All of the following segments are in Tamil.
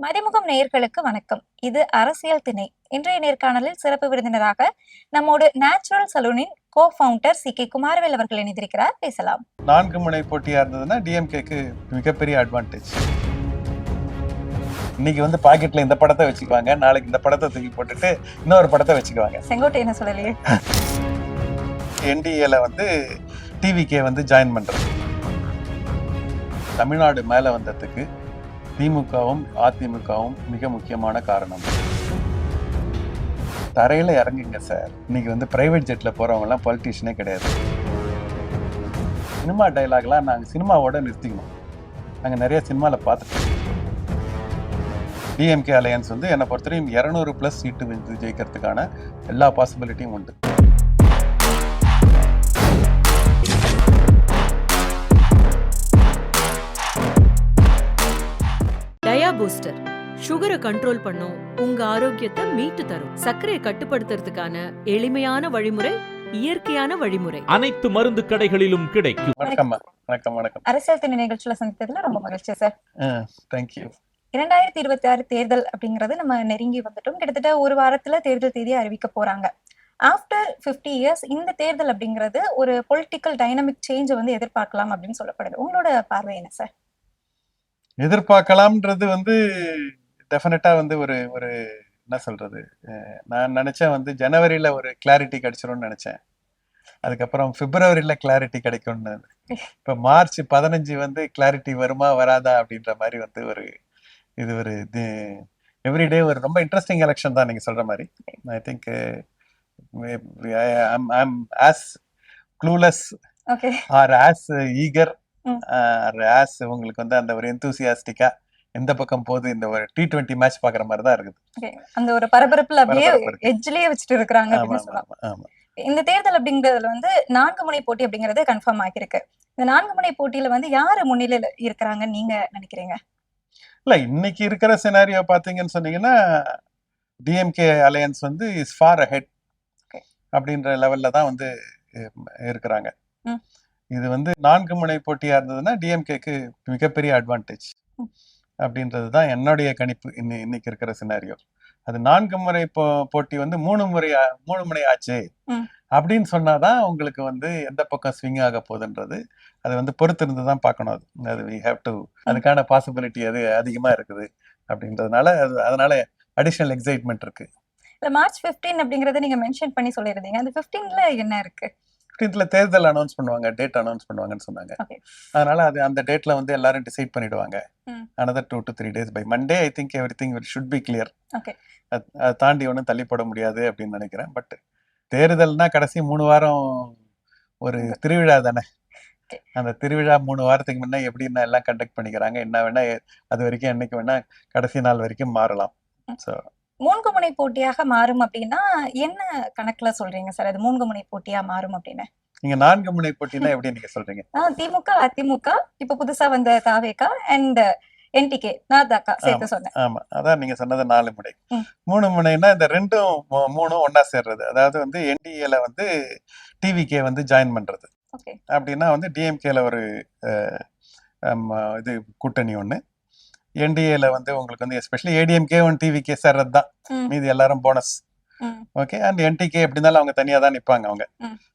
மதிமுகம் நேயர்களுக்கு வணக்கம். இது அரசியல் திணை. இன்றைய நேர்காணலில் சிறப்பு விருந்தினராக நம்மோடு நேச்சுரல் சலூனின் கோ-ஃபவுண்டர் சி.கே. குமாரவேல் அவர்கள் இணைந்திருக்கிறார். பேசலாம். 4 முனை போட்டியா இருந்ததுன்னா டிஎம்கேக்கு மிகப்பெரிய அட்வான்டேஜ். இன்னைக்கு வந்து பாக்கெட்ல இந்த படத்தை வச்சுக்குவாங்க, நாளைக்கு இந்த படத்தை தூக்கி போட்டுட்டு இன்னொரு படத்தை வச்சுக்குவாங்க. செங்கோட்டை என்ன சொல்லலையே. என்டிஏல வந்து டிவிகே வந்து ஜாயின் பண்றது. தமிழ்நாடு மேல வந்ததுக்கு திமுகவும் அதிமுகவும் மிக முக்கியமான காரணம். தரையில இறங்குங்க சார். இன்னைக்கு வந்து பிரைவேட் ஜெட்ல போறவங்க எல்லாம் பொலிட்டீஷியனே கிடையாது. சினிமா டைலாக்லாம் நாங்கள் சினிமாவோட நிறுத்திக்கணும். நாங்கள் நிறைய சினிமாவில் பார்த்துட்டோம். டிஎம்கே அலையன்ஸ் வந்து என்னை பொறுத்தவரையும் 200+ சீட்டு வந்து ஜெயிக்கிறதுக்கான எல்லா பாசிபிலிட்டியும் உண்டு. டயா பூஸ்டர் சுகரை கண்ட்ரோல் பண்ணும், உங்க ஆரோக்கியத்தை மீட்டு தரும். சர்க்கரையை கட்டுப்படுத்துறதுக்கான எளிமையான வழிமுறை, இயற்கையான வழிமுறை. அனைத்து மருந்து கடைகளிலும் கிடைக்கும். வணக்கம் வணக்கம் வணக்கம். அரசியல் திணை நிகழ்ச்சியில சந்தித்ததுல ரொம்ப மகிழ்ச்சி சார். தேங்க்யூ. 2026 தேர்தல் அப்படிங்கறது நம்ம நெருங்கி வந்துட்டோம். கிட்டத்தட்ட ஒரு வாரத்துல தேர்தல் தேதியை அறிவிக்க போறாங்க. ஆஃப்டர் 50 இயர்ஸ் இந்த தேர்தல் அப்படிங்கிறது ஒரு பொலிட்டிக்கல் டைனமிக் சேஞ்ச் வந்து எதிர்பார்க்கலாம் அப்படின்னு சொல்லப்படுது. உங்களோட பார்வை என்ன சார்? எதிர்பார்க்கலாம்ன்றது வந்து டெஃபினட்டா வந்து ஒரு ஒரு என்ன சொல்றது, நான் நினைச்சேன் வந்து ஜனவரியில ஒரு கிளாரிட்டி கிடைச்சிரும்னு நினைச்சேன். அதுக்கப்புறம் பிப்ரவரியில கிளாரிட்டி கிடைக்கும்னு. இப்ப மார்ச் 15 வந்து கிளாரிட்டி வருமா வராதா அப்படின்ற மாதிரி வந்து ஒரு இது ஒரு இது எவ்ரிடே ஒரு ரொம்ப இன்ட்ரெஸ்டிங் எலெக்ஷன் தான் நீங்க சொல்ற மாதிரி. I think I'm as clueless or as eager as உங்களுக்கு வந்து அந்த ஒரு எந்தூசியாஸ்டிக்கா எந்த பக்கம் போகுது இந்த ஒரு T20 மேட்ச் பாக்குற மாதிரி தான் இருக்குது. அந்த ஒரு பரபரப்புல அப்படியே எட்ஜ்லயே வச்சுட்டு இருக்காங்க. இந்த தேர்தல் அப்படிங்கறதுல வந்து 4 முனை போட்டி அப்படிங்கறது கன்ஃபார்ம் ஆகிருக்கு. இந்த 4 முனை போட்டியில வந்து யாரு முன்னிலையில இருக்கிறாங்கன்னு நீங்க நினைக்கிறீங்க? இல்ல, இன்னைக்கு இருக்கிற சினாரியோ பாத்தீங்கன்னு சொன்னீங்கன்னா டிஎம்கே அலையன்ஸ் வந்து இஸ் ஃபார் அஹெட் அப்படின்ற லெவல்ல தான் வந்து இருக்கிறாங்க. இது வந்து 4 முனை போட்டியா இருந்ததுன்னா டிஎம்கேக்கு மிகப்பெரிய அட்வான்டேஜ் அப்படின்றது தான் என்னுடைய கணிப்பு. இன்னைக்கு இருக்கிற சினாரியோ அது 4 முறை போட்டி வந்து 3 முறை ஆச்சு அப்படின்னு சொன்னாதான் உங்களுக்கு வந்து எந்த பக்கம் ஸ்விங் ஆக போகுதுன்றது அது வந்து பொறுத்து இருந்து தான் பார்க்கணும். அது வி ஹேவ் டு, அதுக்கான பாசிபிலிட்டி அது அதிகமா இருக்குது அப்படின்றதுனால அதனால அடிஷனல் எக்ஸைட்மெண்ட் இருக்கு. மார்ச் 15 அப்படிங்கறத நீங்க மென்ஷன் பண்ணி சொல்லிருந்தீங்க. அந்த 15ல என்ன இருக்கு? 15ல தேர்தல் அனௌன்ஸ் பண்ணுவாங்க, டேட் அனௌன்ஸ் பண்ணுவாங்கன்னு சொன்னாங்க. அதனால அது அந்த டேட்ல வந்து எல்லாரும் டிசைட் பண்ணிடுவாங்க. another 2 to 3 days by Monday I think everything should be clear. அதை தாண்டி ஒன்றும் தள்ளிப்பட முடியாது அப்படின்னு நினைக்கிறேன். பட் தேர்தல்னா கடைசி 3 வாரம் ஒரு திருவிழா தானே. அந்த திருவிழா 3 வாரத்துக்கு முன்ன எப்படின்னா எல்லாம் கண்டக்ட் பண்ணிக்கிறாங்க, என்ன வேணா அது வரைக்கும் என்னைக்கு வேணா கடைசி நாள் வரைக்கும் மாறலாம். ஸோ 3 முனை போட்டியாக மாறும் அப்படின்னா என்ன கணக்குல சொல்றீங்க சார்? அது 3 முனை போட்டியா மாறும் அப்படின்னு நீங்க 4 முனை போட்டினா எப்படி நீங்க சொல்றீங்க? திமுக அதிமுக இப்ப புதுசா வந்த தாவேகா அண்ட் என்டிகே நாதாக்கா சேர்த்து சொன்னேன். ஆமா, அதான் நீங்க சொன்னது 4 முனை. 3 முனைனா இந்த 2ம் 3ம் ஒன்னா சேர்றது. அதாவது வந்து என்டிஏல வந்து டிவிகே வந்து ஜாயின் பண்றது. அப்படின்னா வந்து டிஎம்கேல ஒரு இது கூட்டணி ஒண்ணு, என்டிஏல வந்து உங்களுக்கு வந்து எஸ்பெஷலி ஏடிஎம்கே ஒன் டிவிகே சேர்றது தான், மீதி எல்லாரும் போனஸ். ஓகே, அண்ட் என்டிகே எப்படி இருந்தாலும் அவங்க தனியா தான் நிப்பாங்க அவங்க.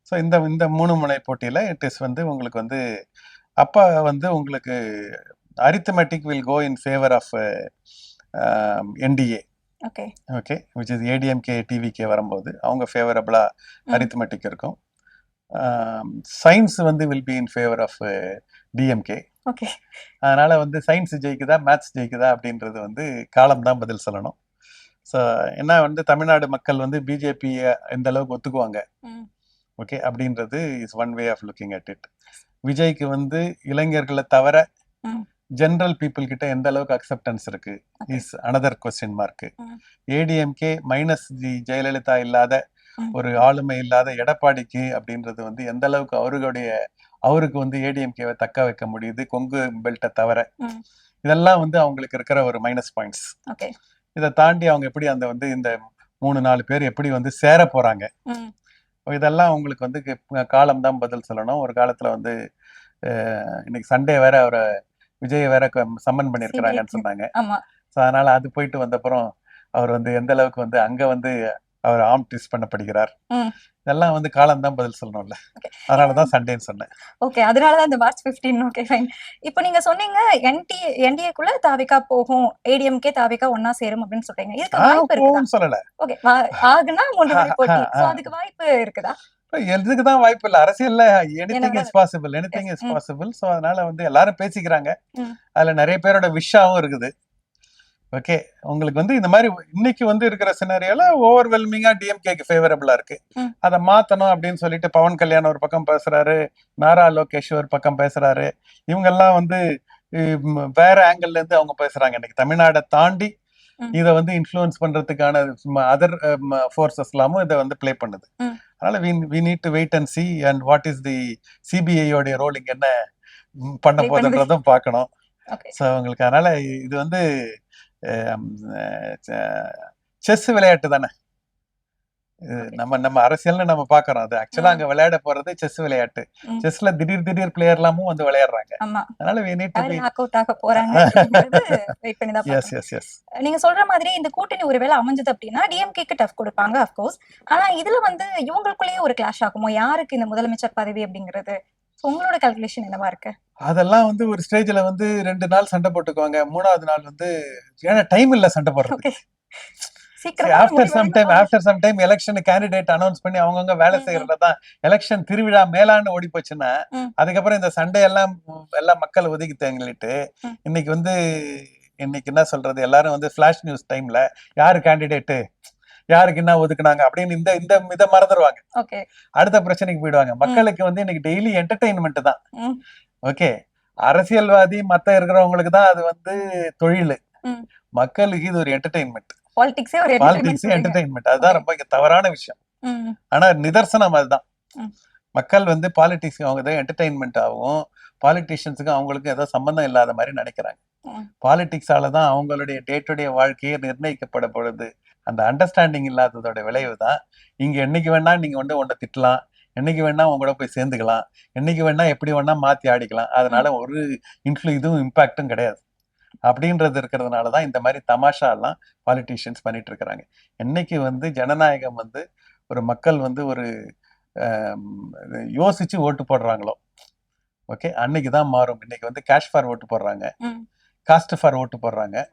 ஸோ இந்த 3 முனை போட்டியில இட் இஸ் வந்து உங்களுக்கு வந்து அப்ப வந்து உங்களுக்கு arithmetic will go in favor of NDA. Okay, which is ADMK TVK வரும்போது அவங்க ஃபேவரபிளா arithmetic இருக்கும். சயின்ஸ் வந்து will be in favor of DMK. அதனால வந்து சயின்ஸ் ஜெயிக்குதா மேத்ஸ் ஜெயிக்குதா அப்படின்றது வந்து காலம் தான் பதில் சொல்லணும். ஸோ ஏன்னா வந்து தமிழ்நாடு மக்கள் வந்து பிஜேபி எந்த அளவுக்கு ஒத்துக்குவாங்க ஓகே அப்படின்றது is one way of looking at it. விஜய்க்கு வந்து இளைஞர்களை தவிர ஜெனரல் பீப்புள் கிட்ட எந்த அளவுக்கு அக்செப்டன்ஸ் இருக்கு is another question mark. ADMK minus Jayalalithaa இல்லாத ஒரு ஆளுமை இல்லாத எடப்பாடிக்கு அப்படின்றது வந்து எந்த அளவுக்கு அவருக்கு வந்து ஏடிஎம்கேவை தக்க வைக்க முடியுது கொங்கு பெல்ட்டை தவிர, இதெல்லாம் வந்து அவங்களுக்கு இருக்கிற ஒரு மைனஸ் பாயிண்ட்ஸ். இதை தாண்டி அவங்க எப்படி அந்த வந்து இந்த 3-4 பேர் எப்படி வந்து சேர போறாங்க, இதெல்லாம் உங்களுக்கு வந்து காலம் தான் பதில் சொல்லணும். ஒரு காலத்துல வந்து இன்னைக்கு சண்டே வேற அவரை விஜய் வேற சம்மன் பண்ணிருக்கிறாங்கன்னு சொன்னாங்க. ஸோ அதனால அது போயிட்டு வந்தப்புறம் அவர் வந்து எந்த அளவுக்கு வந்து அங்க வந்து அவர் ஆர்ம் ட்விஸ்ட் பண்ணப்படுகிறார், ம். இதெல்லாம் வந்து காலம்தான் பதில் சொல்லணும்ல. ஓகே. அதனாலதான் சண்டேன்னு சொன்னேன். ஓகே. அதனால தான் இந்த மார்ச் 15. Okay fine. இப்போ நீங்க சொன்னீங்க என்டிஏக்குள்ள தாவேகா போகும், ஏடிஎம்கே தாவேகா ஒண்ணா சேரும் அப்படின்னு சொல்றீங்க. இதுக்கு வாய்ப்பு இருக்குதா? போகும்னு சொல்லல. ஓகே. ஆகுனா 3 முறை போட்டி. சோ அதுக்கு வாய்ப்பு இருக்குதா? எதுக்கு தான் வாய்ப்பு இல்லை அரசியல்ல. எனிதிங் என்ன is possible, anything Yes. Is possible. So அதனால வந்து எல்லாரும் பேசிக்கிறாங்க. ம். அதுல நிறைய பேரோட விஷாவும் இருக்குது. ஓகே, உங்களுக்கு வந்து இந்த மாதிரி இன்னைக்கு வந்து இருக்கிற சினாரியோல ஓவர்வெல்மிங்கா டிஎம்கேக்கு ஃபேவரபிளா இருக்கு. ம். அதை மாத்தணும் அப்படின்னு சொல்லிட்டு பவன் கல்யாண் ஒரு பக்கம் பேசுறாரு, நாரா லோகேஷ் ஒரு பக்கம் பேசுறாரு. இவங்க எல்லாம் வந்து வேற ஆங்கிள் இருந்து அவங்க பேசுறாங்க. இன்னைக்கு தமிழ்நாடை தாண்டி ம். இதை வந்து இன்ஃப்ளூயன்ஸ் பண்றதுக்கான அதர் ஃபோர்ஸஸ் எல்லாமும் இதை வந்து ப்ளே பண்ணுது. ம். அதனால we need to wait and see and what is the CBI உடைய ரோல் இங்க என்ன பண்ண Play போகுதுன்றதும் பார்க்கணும். ஓகே. ஸோ உங்களுக்கு அதனால இது வந்து செஸ் விளையாட்டு தானே. Okay. நம்ம அரசியல்னு நம்ம பாக்குறோம். அது ஆக்சுவலா அங்க விளையாட போறது செஸ் விளையாட்டு. ம். செஸ்ல திடீர் பிளேயர் எல்லாமும் வந்து விளையாடுறாங்க. ஆமா. அதனால we need to யாரு be நாக் அவுட் ஆக போறாங்க அப்படிங்கிறது வெயிட் பண்ணி தான் yes பார்க்கணும். yes yes. நீங்க சொல்ற மாதிரி இந்த கூட்டணி ஒருவேளை அமைஞ்சது அப்படின்னா டிஎம்கேக்கு டஃப் கொடுப்பாங்க அஃப்கோர்ஸ். ஆனா இதுல வந்து இவங்களுக்குள்ளேயே ஒரு கிளாஷ் ஆகுமோ, யாருக்கு இந்த முதலமைச்சர் பதவி அப்படிங்கிறது? So உங்களோட கால்குலேஷன் என்னவா இருக்கு? அதெல்லாம் வந்து ஒரு ஸ்டேஜ்ல வந்து 2 நாள் சண்டை போட்டுக்குவாங்க. 3வது நாள் வந்து ஏன்னா டைம் இல்ல சண்டை போடுறதுக்கு. ஓகே. சீக்கிரமா after some time election candidate announce பண்ணி அவங்கவுங்க வேலை செய்யறதுதான் எலெக்ஷன் திருவிழா மேலான்னு ஓடி போச்சுன்னா ம். அதுக்கப்புறம் இந்த சண்டை எல்லாம் மக்கள் ஒதுக்கி தேங்கிட்டு ம். இன்னைக்கு என்ன சொல்றது, எல்லாரும் வந்து ஃபிளாஷ் நியூஸ் டைம்ல யாரு கேண்டிடேட்டு யாருக்கு என்ன ஒதுக்குனாங்க அப்படின்னு இதை மறந்துடுவாங்க. ஓகே. அடுத்த பிரச்சனைக்கு போயிடுவாங்க. மக்களுக்கு வந்து இன்னைக்கு டெய்லி என்டர்டெயின்மெண்ட் தான். ம். ஓகே, அரசியல்வாதி மத்த இருக்கிறவங்களுக்கு தான் அது வந்து தொழில். ம். மக்களுக்கு இது ஒரு என்டர்டெயின்மெண்ட். பாலிடிக்ஸே ஒரு பாலிடிக்ஸ் என்டர்டெயின்மெண்ட், அதுதான் ரொம்ப இங்க தவறான விஷயம். ம். ஆனா நிதர்சனம் அதுதான். ம். மக்கள் வந்து பாலிடிக்ஸ் அவங்க தான் என்டர்டெயின்மெண்ட் ஆகும், பாலிட்டிஷியன்ஸுக்கு அவங்களுக்கு ஏதோ சம்பந்தம் இல்லாத மாதிரி நினைக்கிறாங்க. ம். பாலிடிக்ஸால தான் அவங்களுடைய டே டு டே வாழ்க்கையே நிர்ணயிக்கப்படப்படுது. அந்த அண்டர்ஸ்டாண்டிங் இல்லாததோட விளைவு தான். இங்க என்னைக்கு வேணா நீங்க வந்து உன்னை திட்டலாம், என்னைக்கு வேணா உங்க கூட போய் சேர்ந்துக்கலாம், என்னைக்கு வேணா எப்படி வேணா மாத்தி ஆடிக்கலாம். அதனால ஒரு இதுவும் இம்பாக்டும் கிடையாது. அப்படின்றது இருக்கிறதுனாலதான் இந்த மாதிரி தமாஷா எல்லாம் பாலிட்டிஷியன்ஸ் பண்ணிட்டு இருக்கிறாங்க. என்னைக்கு வந்து ஜனநாயகம் வந்து ஒரு மக்கள் வந்து ஒரு யோசிச்சு ஓட்டு போடுறாங்களோ, ஓகே, அன்னைக்குதான் மாறும். இன்னைக்கு வந்து கேஷ் ஃபார் ஓட்டு போடுறாங்க, ம். காஸ்ட் ஃபார் ஓட்டு போடுறாங்க,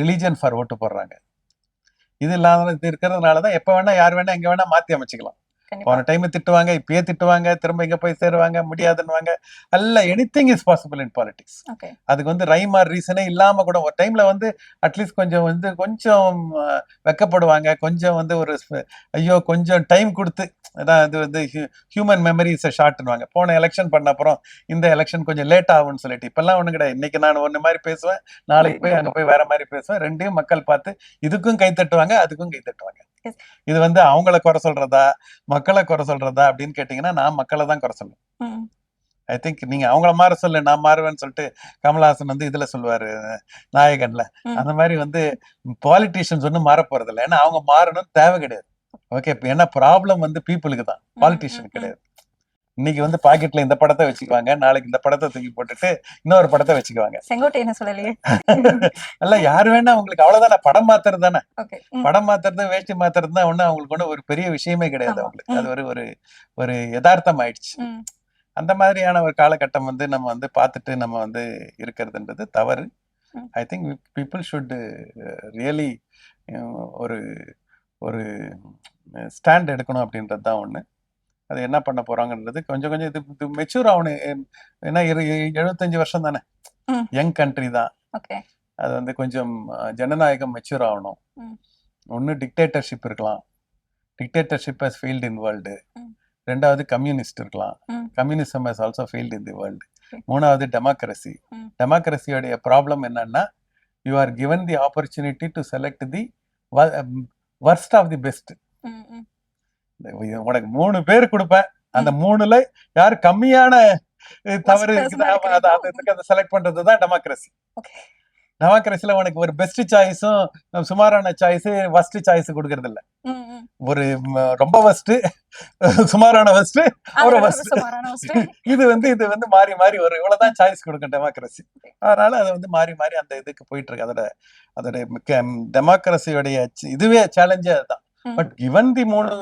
ரிலீஜன் ஃபார் ஓட்டு போடுறாங்க. இது இல்லாத இருக்கிறதுனாலதான் எப்ப வேணா யார் வேணா எங்க வேணா மாத்தி அமைச்சுக்கலாம். கண்டிப்பா. போன டைம் திட்டுவாங்க, இப்பயே திட்டுவாங்க, திரும்ப இங்க போய் சேருவாங்க, முடியாதுன்னுவாங்க. அல்ல, anything is possible in politics. Okay. அதுக்கு வந்து ரைம் ஆர் ரீசனே இல்லாம கூட ஒரு டைம்ல வந்து அட்லீஸ்ட் கொஞ்சம் வெக்கப்படுவாங்க, கொஞ்சம் வந்து ஒரு ஐயோ கொஞ்சம் டைம் கொடுத்து, அதான் இது வந்து ஹியூமன் மெமரிஸ் ஷார்ட்னுவாங்க. போன எலெக்ஷன் பண்ண அப்புறம் இந்த எலெக்ஷன் கொஞ்சம் லேட் ஆகும்னு சொல்லிட்டு இப்பெல்லாம் ஒண்ணு கிடையாது. இன்னைக்கு நான் ஒண்ணு மாதிரி பேசுவேன், நாளைக்கு போய் அங்க போய் வேற மாதிரி பேசுவேன். ரெண்டையும் மக்கள் பார்த்து இதுக்கும் கை தட்டுவாங்க, அதுக்கும் கை தட்டுவாங்க. Yes. இது வந்து அவங்கள குறை சொல்றதா மக்களை குறை சொல்றதா அப்படின்னு கேட்டீங்கன்னா நான் மக்களை தான் குறை சொல்லுவேன். ம். ஐ திங்க் நீங்க அவங்கள மாற சொல்லு, நான் மாறுவேன்னு சொல்லிட்டு கமல்ஹாசன் வந்து இதுல சொல்லுவாரு நாயகன்ல. ம். அந்த மாதிரி வந்து பாலிட்டிஷியன்ஸ் ஒன்றும் மாற போறது இல்லை. ஏன்னா அவங்க மாறணும் தேவை கிடையாது. ஓகே, ஏன்னா ப்ராப்ளம் வந்து பீப்புளுக்கு தான், பாலிட்டிஷியன் கிடையாது. இன்னைக்கு வந்து பாக்கெட்ல இந்த படத்தை வச்சுக்குவாங்க, நாளைக்கு இந்த படத்தை தூக்கி போட்டுட்டு இன்னொரு படத்தை வச்சுக்குவாங்க. செங்கோட்டை என்ன சொல்லலையே. அல்ல, யாரு வேணா அவங்களுக்கு அவ்வளவுதானே. படம் மாத்துறது தானே, ஓகே. படம் மாத்துறது வேஷ்டி மாத்துறது தான் ஒண்ணு அவங்களுக்கு ஒண்ணு ஒரு பெரிய விஷயமே கிடையாது. ஆமா. அவங்களுக்கு அது ஒரு யதார்த்தம் ஆயிடுச்சு. ம். அந்த மாதிரியான ஒரு காலகட்டம் வந்து நம்ம வந்து பார்த்துட்டு நம்ம வந்து இருக்கிறதுன்றது தவறு. ம். I think people should really ஒரு ஒரு ஸ்டாண்ட் எடுக்கணும் அப்படின்றது தான் ஒண்ணு. அது என்ன பண்ண போறாங்கன்றது கொஞ்சம் இது மெச்சூர் ஆகணும். ஏன்னா 75 வருஷம் தானே, ம். யங் கண்ட்ரி தான். ஓகே. அது வந்து கொஞ்சம் ஜனநாயகம் மெச்சூர் ஆகணும். ம். ஒன்று டிக்டேட்டர்ஷிப் இருக்கலாம், dictatorship has failed in world. ம். ரெண்டாவது கம்யூனிஸ்ட் இருக்கலாம், ம். Communism has also failed in the world. Okay. மூணாவது டெமோக்ரஸி. ம். டெமோக்ரஸியோடைய ப்ராப்ளம் என்னன்னா you are given the opportunity to select the worst of the best. ம். ம். உனக்கு 3 பேர் கொடுப்பேன், அந்த 3ல யார் கம்மியான தவறு Worst person இருக்குது ஆ இருக்கிறது. அதை செலக்ட் பண்றது தான் டெமோக்ரஸி. ஓகே. டெமோக்ரஸில உனக்கு ஒரு பெஸ்ட் சாய்ஸும் சுமாரான சாய்ஸ் ஃபர்ஸ்ட் சாய்ஸ் கொடுக்கறது இல்ல. ஒரு ரொம்ப ஃபர்ஸ்ட், சுமாரான ஃபர்ஸ்ட், அப்புறம் ஃபர்ஸ்ட். இது வந்து மாறி மாறி வரும். இவ்வளவுதான் சாய்ஸ் கொடுக்கும் டெமோக்ரஸி. அதனால அது வந்து மாறி மாறி அந்த இதுக்கு போயிட்டு இருக்கு. அதோட டெமோக்ரஸியோடைய இதுவே சேலஞ்சே அதுதான். But given the 3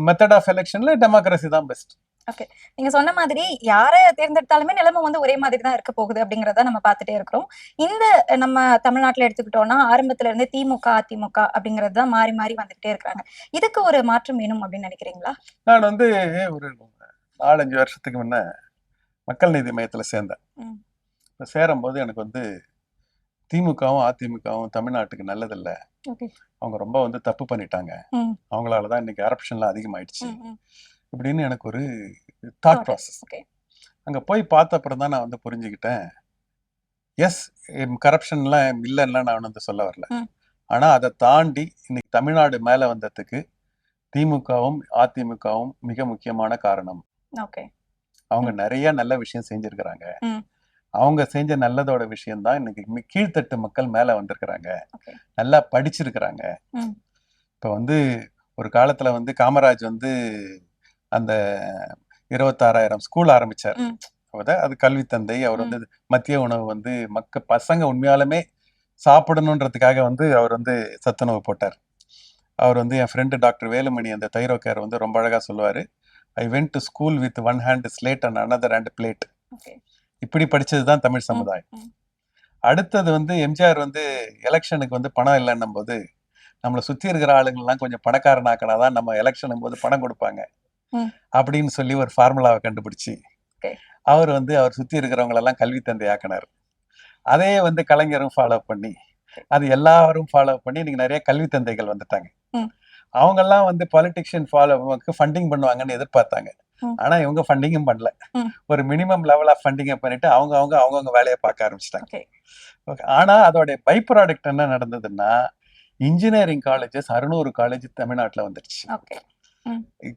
method of எலெக்ஷன்ல டெமோக்ரஸி தான் பெஸ்ட். ஓகே, நீங்க சொன்ன மாதிரி யாரை தேர்ந்தெடுத்தாலுமே நிலைமை வந்து ஒரே மாதிரி தான் இருக்க போகுது அப்படிங்கறத நம்ம பார்த்துட்டே இருக்கிறோம். இந்த நம்ம தமிழ்நாட்டுல எடுத்துக்கிட்டோம்னா ஆரம்பத்துல இருந்து திமுக அதிமுக அப்படிங்கிறது தான் மாறி மாறி வந்துகிட்டே இருக்கிறாங்க. இதுக்கு ஒரு மாற்றம் வேணும் அப்படின்னு நினைக்கிறீங்களா? நான் வந்து ஒரு 4-5 வருஷத்துக்கு முன்ன மக்கள் நீதி மையத்துல சேர்ந்தேன். சேரும்போது எனக்கு வந்து திமுகவும் அதிமுகவும் தமிழ்நாட்டுக்கு நல்லதில்ல, அவங்க ரொம்ப வந்து தப்பு பண்ணிட்டாங்க, அவங்களாலதான் இன்னைக்கு கரப்ஷன்லாம் அதிகமாயிடுச்சு இப்படின்னு எனக்கு ஒரு தாட் ப்ராசஸ். அங்க போய் பார்த்த அப்புறம் தான் நான் வந்து புரிஞ்சுக்கிட்டேன், எஸ் கரப்ஷன்லாம் இல்லைன்னா நான் வந்து சொல்ல வரல. ஆனா அதை தாண்டி இன்னைக்கு தமிழ்நாடு மேல வந்ததுக்கு திமுகவும் அதிமுகவும் மிக முக்கியமான காரணம். அவங்க நிறைய நல்ல விஷயம் செஞ்சிருக்கிறாங்க. அவங்க செஞ்ச நல்லதோட விஷயம் தான் இன்னைக்கு கீழ்த்தட்டு மக்கள் மேல வந்திருக்கிறாங்க, நல்லா படிச்சிருக்கிறாங்க. இப்ப வந்து ஒரு காலத்துல வந்து காமராஜ் வந்து அந்த 26,000 ஸ்கூல் ஆரம்பிச்சார். அது கல்வி தந்தை. அவர் வந்து மதிய உணவு வந்து பசங்க உண்மையாலுமே சாப்பிடணுன்றதுக்காக வந்து அவர் வந்து சத்துணவு போட்டார். அவர் வந்து என் ஃப்ரெண்டு டாக்டர் வேலுமணி அந்த தைரோக்கர் வந்து ரொம்ப அழகா சொல்லுவாரு, I went to school with 1 hand slate and another hand plate. இப்படி படிச்சதுதான் தமிழ் சமுதாயம். அடுத்தது வந்து எம்ஜிஆர் வந்து எலெக்ஷனுக்கு வந்து பணம் இல்லைன்னும் போது நம்மளை சுத்தி இருக்கிற ஆளுங்கள்லாம் கொஞ்சம் பணக்காரனாக்கனாதான் நம்ம எலெக்ஷனும் போது பணம் கொடுப்பாங்க அப்படின்னு சொல்லி ஒரு ஃபார்முலாவை கண்டுபிடிச்சு அவர் வந்து அவர் சுத்தி இருக்கிறவங்க எல்லாம் கல்வி தந்தை ஆக்கினார். அதே வந்து கலைஞரும் ஃபாலோ பண்ணி அது எல்லாரும் ஃபாலோ பண்ணி இன்னைக்கு நிறைய கல்வி தந்தைகள் வந்துட்டாங்க. அவங்க எல்லாம் வந்து பாலிட்டிஷியன் ஃபாலோவுக்கு ஃபண்டிங் பண்ணுவாங்கன்னு எதிர்பார்த்தாங்க. ஆனா இவங்க ஃபண்டிங்கும் பண்ணல. ஒரு மினிமம் லெவல் ஆஃப் ஃபண்டிங்கை பண்ணிட்டு அவங்கவுங்க வேலையை பார்க்க ஆரம்பிச்சிட்டாங்க. ஆனா அதோட பை ப்ராடக்ட் என்ன நடந்ததுன்னா, இன்ஜினியரிங் காலேஜஸ் 600 காலேஜ் தமிழ்நாட்டுல வந்துருச்சு.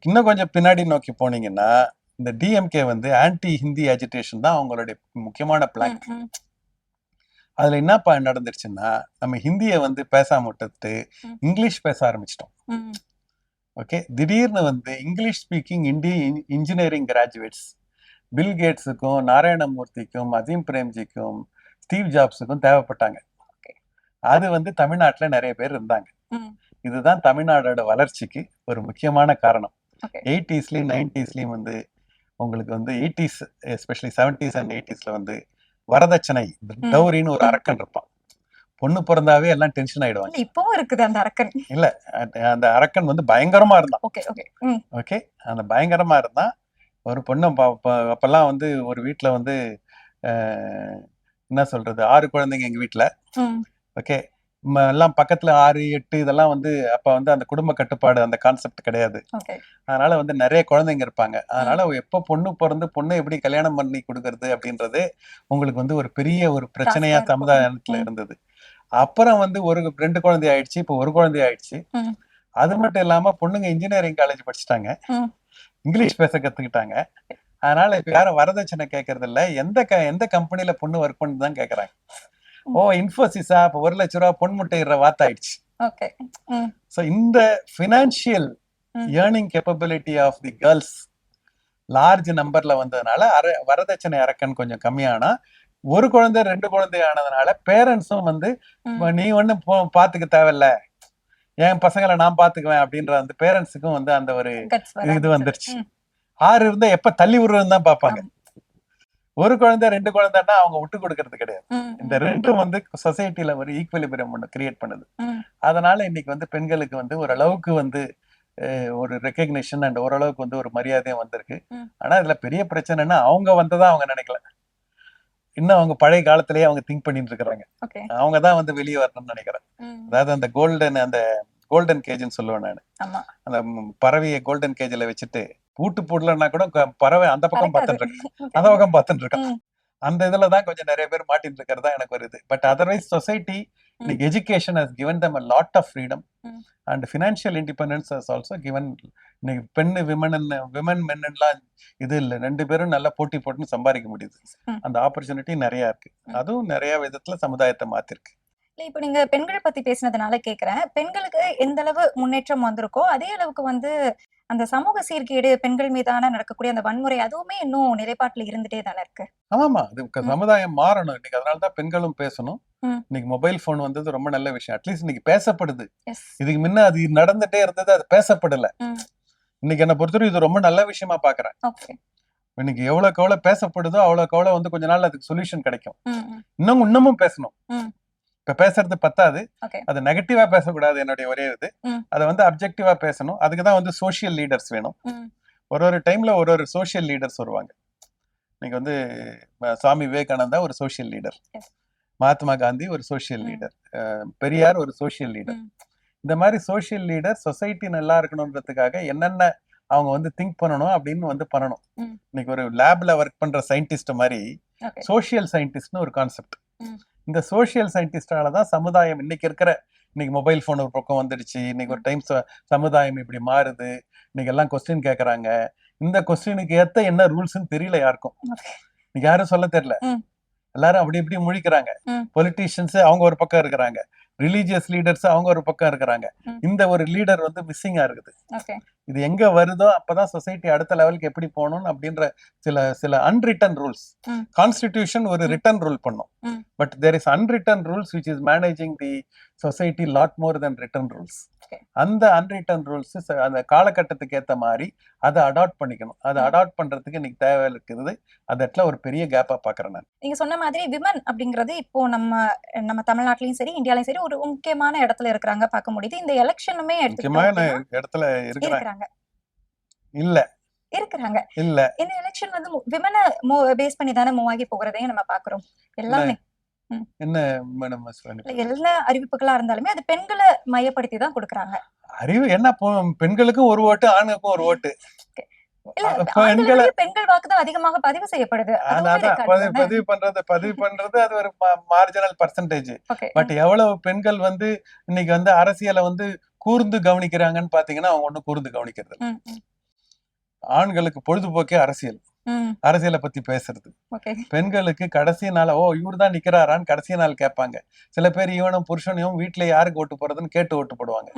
இன்னும் கொஞ்சம் பின்னாடி நோக்கி போனீங்கன்னா இந்த டிஎம்கே வந்து ஆன்டி ஹிந்தி அஜிடேஷன் தான் அவங்களுடைய முக்கியமான பிளான். அதுல என்னப்பா நடந்துருச்சுன்னா, நம்ம ஹிந்தியை வந்து பேசாம விட்டுட்டு இங்கிலீஷ் பேச ஆரம்பிச்சிட்டோம். ஓகே, திடீர்னு வந்து English speaking engineering graduates Bill கேட்ஸுக்கும் நாராயணமூர்த்திக்கும் அதீம் பிரேம்ஜிக்கும் ஸ்டீவ் ஜாப்ஸுக்கும் தேவைப்பட்டாங்க. அது வந்து தமிழ்நாட்டுல நிறைய பேர் இருந்தாங்க. இதுதான் தமிழ்நாடோட வளர்ச்சிக்கு ஒரு முக்கியமான காரணம். 80ஸ்லயும் 90ஸ்லயும் வந்து உங்களுக்கு வந்து 80s எஸ்பெஷலி 70s and 80ஸ்ல வந்து வரதட்சணை டௌரின்னு ஒரு அரக்கன் இருப்பான். பொண்ணு பிறந்தாவே எல்லாம் டென்ஷன் ஆயிடுவாங்க. இப்பவும் இருக்குது அந்த அரக்கன். இல்ல, அந்த அரக்கன் வந்து பயங்கரமா இருந்தான். ஓகே, அந்த பயங்கரமா இருந்தா ஒரு பொண்ணு அப்பெல்லாம் வந்து ஒரு வீட்டுல வந்து என்ன சொல்றது 6 குழந்தைங்க எங்க வீட்டுல. ஓகே, எல்லாம் பக்கத்துல 6, 8 இதெல்லாம் வந்து அப்ப வந்து அந்த குடும்ப கட்டுப்பாடு அந்த கான்செப்ட் கிடையாது. அதனால வந்து நிறைய குழந்தைங்க இருப்பாங்க. அதனால எப்ப பொண்ணு பிறந்து பொண்ணு எப்படி கல்யாணம் பண்ணி கொடுக்கறது அப்படின்றது உங்களுக்கு வந்து ஒரு பெரிய ஒரு பிரச்சனையா சமுதாயத்துல இருந்தது. அப்புறம் வந்து 2 குழந்தை ஆயிடுச்சு, இப்ப 1 குழந்தை ஆயிடுச்சு. அது மட்டும் இல்லாம பொண்ணுங்க இன்ஜினியரிங் காலேஜ் படிச்சுட்டாங்க, இங்கிலீஷ் பேச கத்துக்கிட்டாங்க. அதனால இப்ப யாரும் வரதட்சணை கேட்கறது இல்ல, எந்த கம்பெனில பொண்ணு ஒர்க் பண்ணிதான் கேக்குறாங்க. ஓ, இன்ஃபோசிஸா, இப்ப 1 லட்சம் ரூபாய் பொன் முட்டையிற வாத்தாயிடுச்சு. சோ இந்த financial earning capability of the girls large நம்பர்ல வந்ததுனால வரதட்சணை அரக்கன் கொஞ்சம் கம்மியானா, 1 குழந்தை 2 குழந்தை ஆனதுனால பேரண்ட்ஸும் வந்து நீ ஒண்ணும் பாத்துக்க தேவையில்ல, என் பசங்களை நான் பாத்துக்குவேன் அப்படின்ற அந்த பேரண்ட்ஸுக்கும் வந்து அந்த ஒரு இது வந்துருச்சு. 6 இருந்தா எப்ப தள்ளி விடுறதுன்னு தான் பாப்பாங்க. 1 குழந்தை 2 குழந்தைன்னா அவங்க விட்டு கொடுக்கறது கிடையாது. இந்த 2ம் வந்து சொசைட்டில ஒரு ஈக்குவலிபிரியம் ஒண்ணு கிரியேட் பண்ணுது. அதனால இன்னைக்கு வந்து பெண்களுக்கு வந்து ஓரளவுக்கு வந்து ஒரு ரெகக்னிஷன் அண்ட் ஓரளவுக்கு வந்து ஒரு மரியாதையும் வந்திருக்கு. ஆனா இதுல பெரிய பிரச்சனைன்னா அவங்க வந்ததா அவங்க நினைக்கல, இன்னும் அவங்க பழைய காலத்திலேயே அவங்க திங்க் பண்ணிட்டு இருக்கிறாங்க. அவங்கதான் வந்து வெளியே வரணும்னு நினைக்கிறேன். அதாவது அந்த கோல்டன் கேஜ்ன்னு சொல்லுவேன் நானு. அந்த பறவையை கோல்டன் கேஜ்ல வச்சுட்டு பூட்டு போடலன்னா கூட பறவை அந்த பக்கம் பார்த்துட்டு இருக்கு, அந்த பக்கம் பார்த்துட்டு இருக்கான். அந்த இதுலதான் கொஞ்சம் நிறைய பேர் மாட்டிட்டு இருக்கிறதா எனக்கு வருது. But otherwise society education has given them a lot of freedom and financial independence has also given இன்னைக்கு விமன் மென்னுலாம் இது இல்லை, 2 பேரும் நல்லா போட்டி போட்டுன்னு சம்பாதிக்க முடியுது. அந்த ஆப்பர்ச்சுனிட்டி நிறைய இருக்கு. அதுவும் நிறைய விதத்துல சமுதாயத்தை மாத்திருக்கு. இல்ல இப்போ நீங்க பெண்கள் பத்தி பேசினதுனால கேக்குறேன், பெண்களுக்கு எந்த அளவு முன்னேற்றம் வந்திருக்கோ அதே அளவுக்கு வந்து அந்த சமூக சீர்கேடு, பெண்கள் மீதான நடக்கக்கூடிய அந்த வன்முறை அதுவுமே இன்னும் நிலைப்பாட்டுல இருந்துட்டே தானே இருக்கு. ஆமாமா, அது சமுதாயம் மாறணும் இன்னைக்கு. அதனாலதான் பெண்களும் பேசணும். ம். இன்னைக்கு மொபைல் போன் வந்தது ரொம்ப நல்ல விஷயம். அட்லீஸ்ட் இன்னைக்கு பேசப்படுது. எஸ். இதுக்கு முன்ன அது நடந்துட்டே இருந்தது, அது பேசப்படல. ம். இன்னைக்கு என்ன பொறுத்தவரை இது ரொம்ப நல்ல விஷயமா பாக்குறேன். ஓகே. இன்னைக்கு எவ்வளவுக்கு எவ்வளவு பேசப்படுதோ அவ்வளவுக்கு எவ்வளவு வந்து கொஞ்ச நாள் அதுக்கு சொல்யூஷன் கிடைக்கும். ம், ம். இன்னமும் பேசணும். ம். இப்ப பேசுறது பத்தாது, ஓகே. அது நெகட்டிவா பேசக்கூடாது. என்னுடைய ஒரே இது ம். அதை வந்து அப்ஜெக்டிவா பேசணும். அதுக்குதான் வந்து சோசியல் லீடர்ஸ் வேணும். ம். ஒரு டைம்ல ஒரு சோசியல் லீடர்ஸ் வருவாங்க. இன்னைக்கு வந்து சுவாமி விவேகானந்தா ஒரு social leader, Yes. Mahatma Gandhi ஒரு சோசியல் லீடர், பெரியார் ஒரு சோசியல் லீடர். ம். இந்த மாதிரி சோசியல் லீடர் சொசைட்டி நல்லா இருக்கணும்ன்றதுக்காக என்னென்ன அவங்க வந்து திங்க் பண்ணணும் அப்படின்னு வந்து பண்ணணும். ம். இன்னைக்கு ஒரு லேப்ல ஒர்க் பண்ற சயின்டிஸ்ட் மாதிரி ஓகே. சோசியல் சயின்டிஸ்ட்னு ஒரு கான்செப்ட். ம். இந்த சோசியல் சயின்டிஸ்டால தான் சமுதாயம் இன்னைக்கு மொபைல் போன் ஒரு பக்கம் வந்துடுச்சு. இன்னைக்கு ஒரு டைம் சமுதாயம் இப்படி மாறுது. இன்னைக்கு எல்லாம் கொஸ்டின் கேட்கறாங்க. இந்த கொஸ்டினுக்கு ஏத்த என்ன ரூல்ஸ்ன்னு தெரியல யாருக்கும். ஓகே. இன்னைக்கு யாரும் சொல்ல தெரியல. ம். எல்லாரும் அப்படி இப்படி முழிக்கிறாங்க. ம். பொலிட்டீஷியன்ஸ் அவங்க ஒரு பக்கம் இருக்கிறாங்க, ரிலீஜியஸ் லீடர்ஸ் அவங்க ஒரு பக்கம் இருக்கிறாங்க. ம். இந்த ஒரு லீடர் வந்து மிஸ்ஸிங்கா இருக்குது. ஓகே. இது எங்க வருதோ அப்பதான் சொசைட்டி அடுத்த லெவலுக்கு எப்படி போகணும் அப்படின்ற சில அன்ரிட்டன் ரூல்ஸ். ம். கான்ஸ்டிடியூஷன் ஒரு ரிட்டன் ரூல் பண்ணும். ம். But there is unwritten rules which is managing the society lot more than written rules. Okay. அந்த அன்ரிட்டன் ரூல்ஸ் அந்த காலகட்டத்துக்கு ஏத்த மாதிரி அதை அடாப்ட் பண்ணிக்கணும். அதை அடாப்ட் பண்றதுக்கு இன்னைக்கு தேவை இருக்குது. அது இடத்துல ஒரு பெரிய கேப்பா பாக்குறேன் நான். நீங்க சொன்ன மாதிரி விமன் அப்படிங்கிறது இப்போ நம்ம தமிழ்நாட்டிலயும் சரி இந்தியாலயும் சரி ஒரு முக்கியமான இடத்துல இருக்கிறாங்க பார்க்க முடியுது. இந்த எலெக்ஷனுமே முக்கியமான இடத்துல இருக்கிறாங்க இல்ல இருக்கிறாங்க. இல்ல இந்த எலெக்ஷன் வந்து விமனை பேஸ் பண்ணி தானே மூவ் ஆகி போகிறதையும் நம்ம பாக்குறோம். எல்லாமே என்ன மேடம் எல்லா அறிவிப்புகளா இருந்தாலுமே அது பெண்களை மையப்படுத்தி தான் கொடுக்கறாங்க. அறிவு என்ன, பெண்களுக்கும் ஒரு ஓட்டு, ஆணுக்கும் ஒரு ஓட்டு. இல்ல, பெண்கள் வாக்கு தான் அதிகமாக பதிவு செய்யப்படுது. பதிவு பண்றது அது ஒரு மார்ஜினல் பர்சன்டேஜ். பட் எவ்வளவு பெண்கள் வந்து இன்னைக்கு வந்து அரசியலை வந்து கூர்ந்து கவனிக்கிறாங்கன்னு பாத்தீங்கன்னா அவங்க ஒண்ணும் கூர்ந்து கவனிக்கிறது. ஆண்களுக்கு பொழுதுபோக்கே அரசியலை பத்தி பேசுறது. பெண்களுக்கு கடைசி நாள் இவரு தான் நிக்கிறாரான்னு கடைசி நாள் கேட்பாங்க. சில பேர் இவனும் புருஷனையும் வீட்டுல யாருக்கு ஓட்டு போறதுன்னு கேட்டு ஓட்டு போடுவாங்க.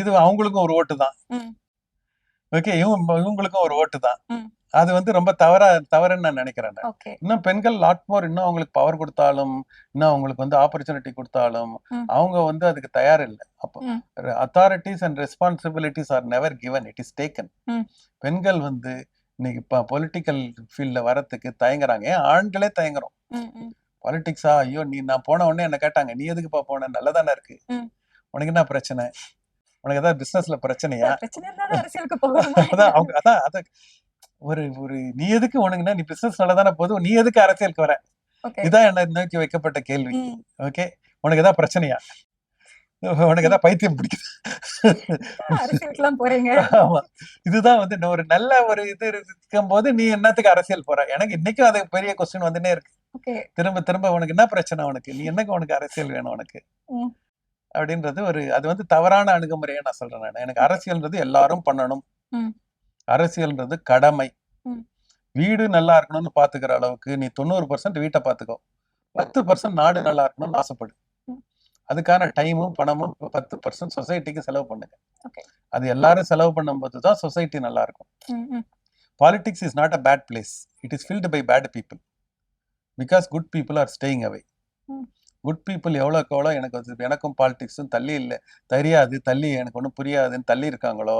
இது அவங்களுக்கும் ஒரு ஓட்டு தான். ஓகே, இவங்களுக்கும் ஒரு ஓட்டு தான். அது வந்து ரொம்ப தவறுன்னு நான் நினைக்கிறேன். இன்னும் பெண்கள் லாட் மோர், இன்னும் அவங்களுக்கு பவர் கொடுத்தாலும், இன்னும் அவங்களுக்கு வந்து ஆப்பர்ச்சுனிட்டி கொடுத்தாலும் அவங்க வந்து அதுக்கு தயார் இல்லை. அப்போ authorities and responsibilities are never given, it is taken. பெண்கள் வந்து இன்னைக்கு பொலிட்டிக்கல் ஃபீல்ட்ல வரத்துக்கு தயங்குறாங்க. ஏன் ஆண்களே தயங்குறோம். பாலிடிக்ஸா, ஐயோ நான் போன உடனே என்ன கேட்டாங்க, நீ எதுக்குப்பா போன, நல்லதானே இருக்கு, உனக்கு என்ன பிரச்சனை, உனக்கு ஏதாவது பிசினஸ்ல பிரச்சனையா, அதான் ஒரு நீ எதுக்கு, உனக்குன்னா நீ பிசினஸ் நல்லதானே போதும், நீ எதுக்கு அரசியலுக்கு வர, இதான் என்ன நோக்கி வைக்கப்பட்ட கேள்வி. ஓகே, உனக்கு ஏதாவது பிரச்சனையா, உனக்கு ஏதாவது பைத்தியம் பிடிக்குது, ஆமா, இதுதான் வந்து ஒரு நல்ல ஒரு இது இருக்கும் போது நீ என்னத்துக்கு அரசியல் போற. எனக்கு இன்னைக்கும் அது பெரிய கொஸ்டின் வந்துட்டே இருக்கு. திரும்ப திரும்ப உனக்கு என்ன பிரச்சனை, உனக்கு நீ என்னக்கு உனக்கு அரசியல் வேணும் உனக்கு அப்படின்றது அது வந்து தவறான அணுகுமுறையா நான் சொல்றேன். எனக்கு அரசியல்ன்றது எல்லாரும் பண்ணணும். அரசியல்ன்றது கடமை. வீடு நல்லா இருக்கணும்னு பாத்துக்கிற அளவுக்கு நீ 90% வீட்டை பாத்துக்கோ, 10% நாடு நல்லா இருக்கணும்னு ஆசைப்படு. அதுக்கான டைமும் பணமும் 10% சொசைட்டிக்கு செலவு பண்ணுங்க. அது எல்லாரும் செலவு பண்ணும் போதுதான் சொசைட்டி நல்லா இருக்கும். Politics is not a bad place, it is filled by bad people, because good people are staying away. Good people எவ்வளோக்கு எவ்வளோ எனக்கும் பாலிடிக்ஸும் தள்ளி இல்லை, தெரியாது, தள்ளி எனக்கு ஒன்றும் புரியாதுன்னு தள்ளி இருக்காங்களோ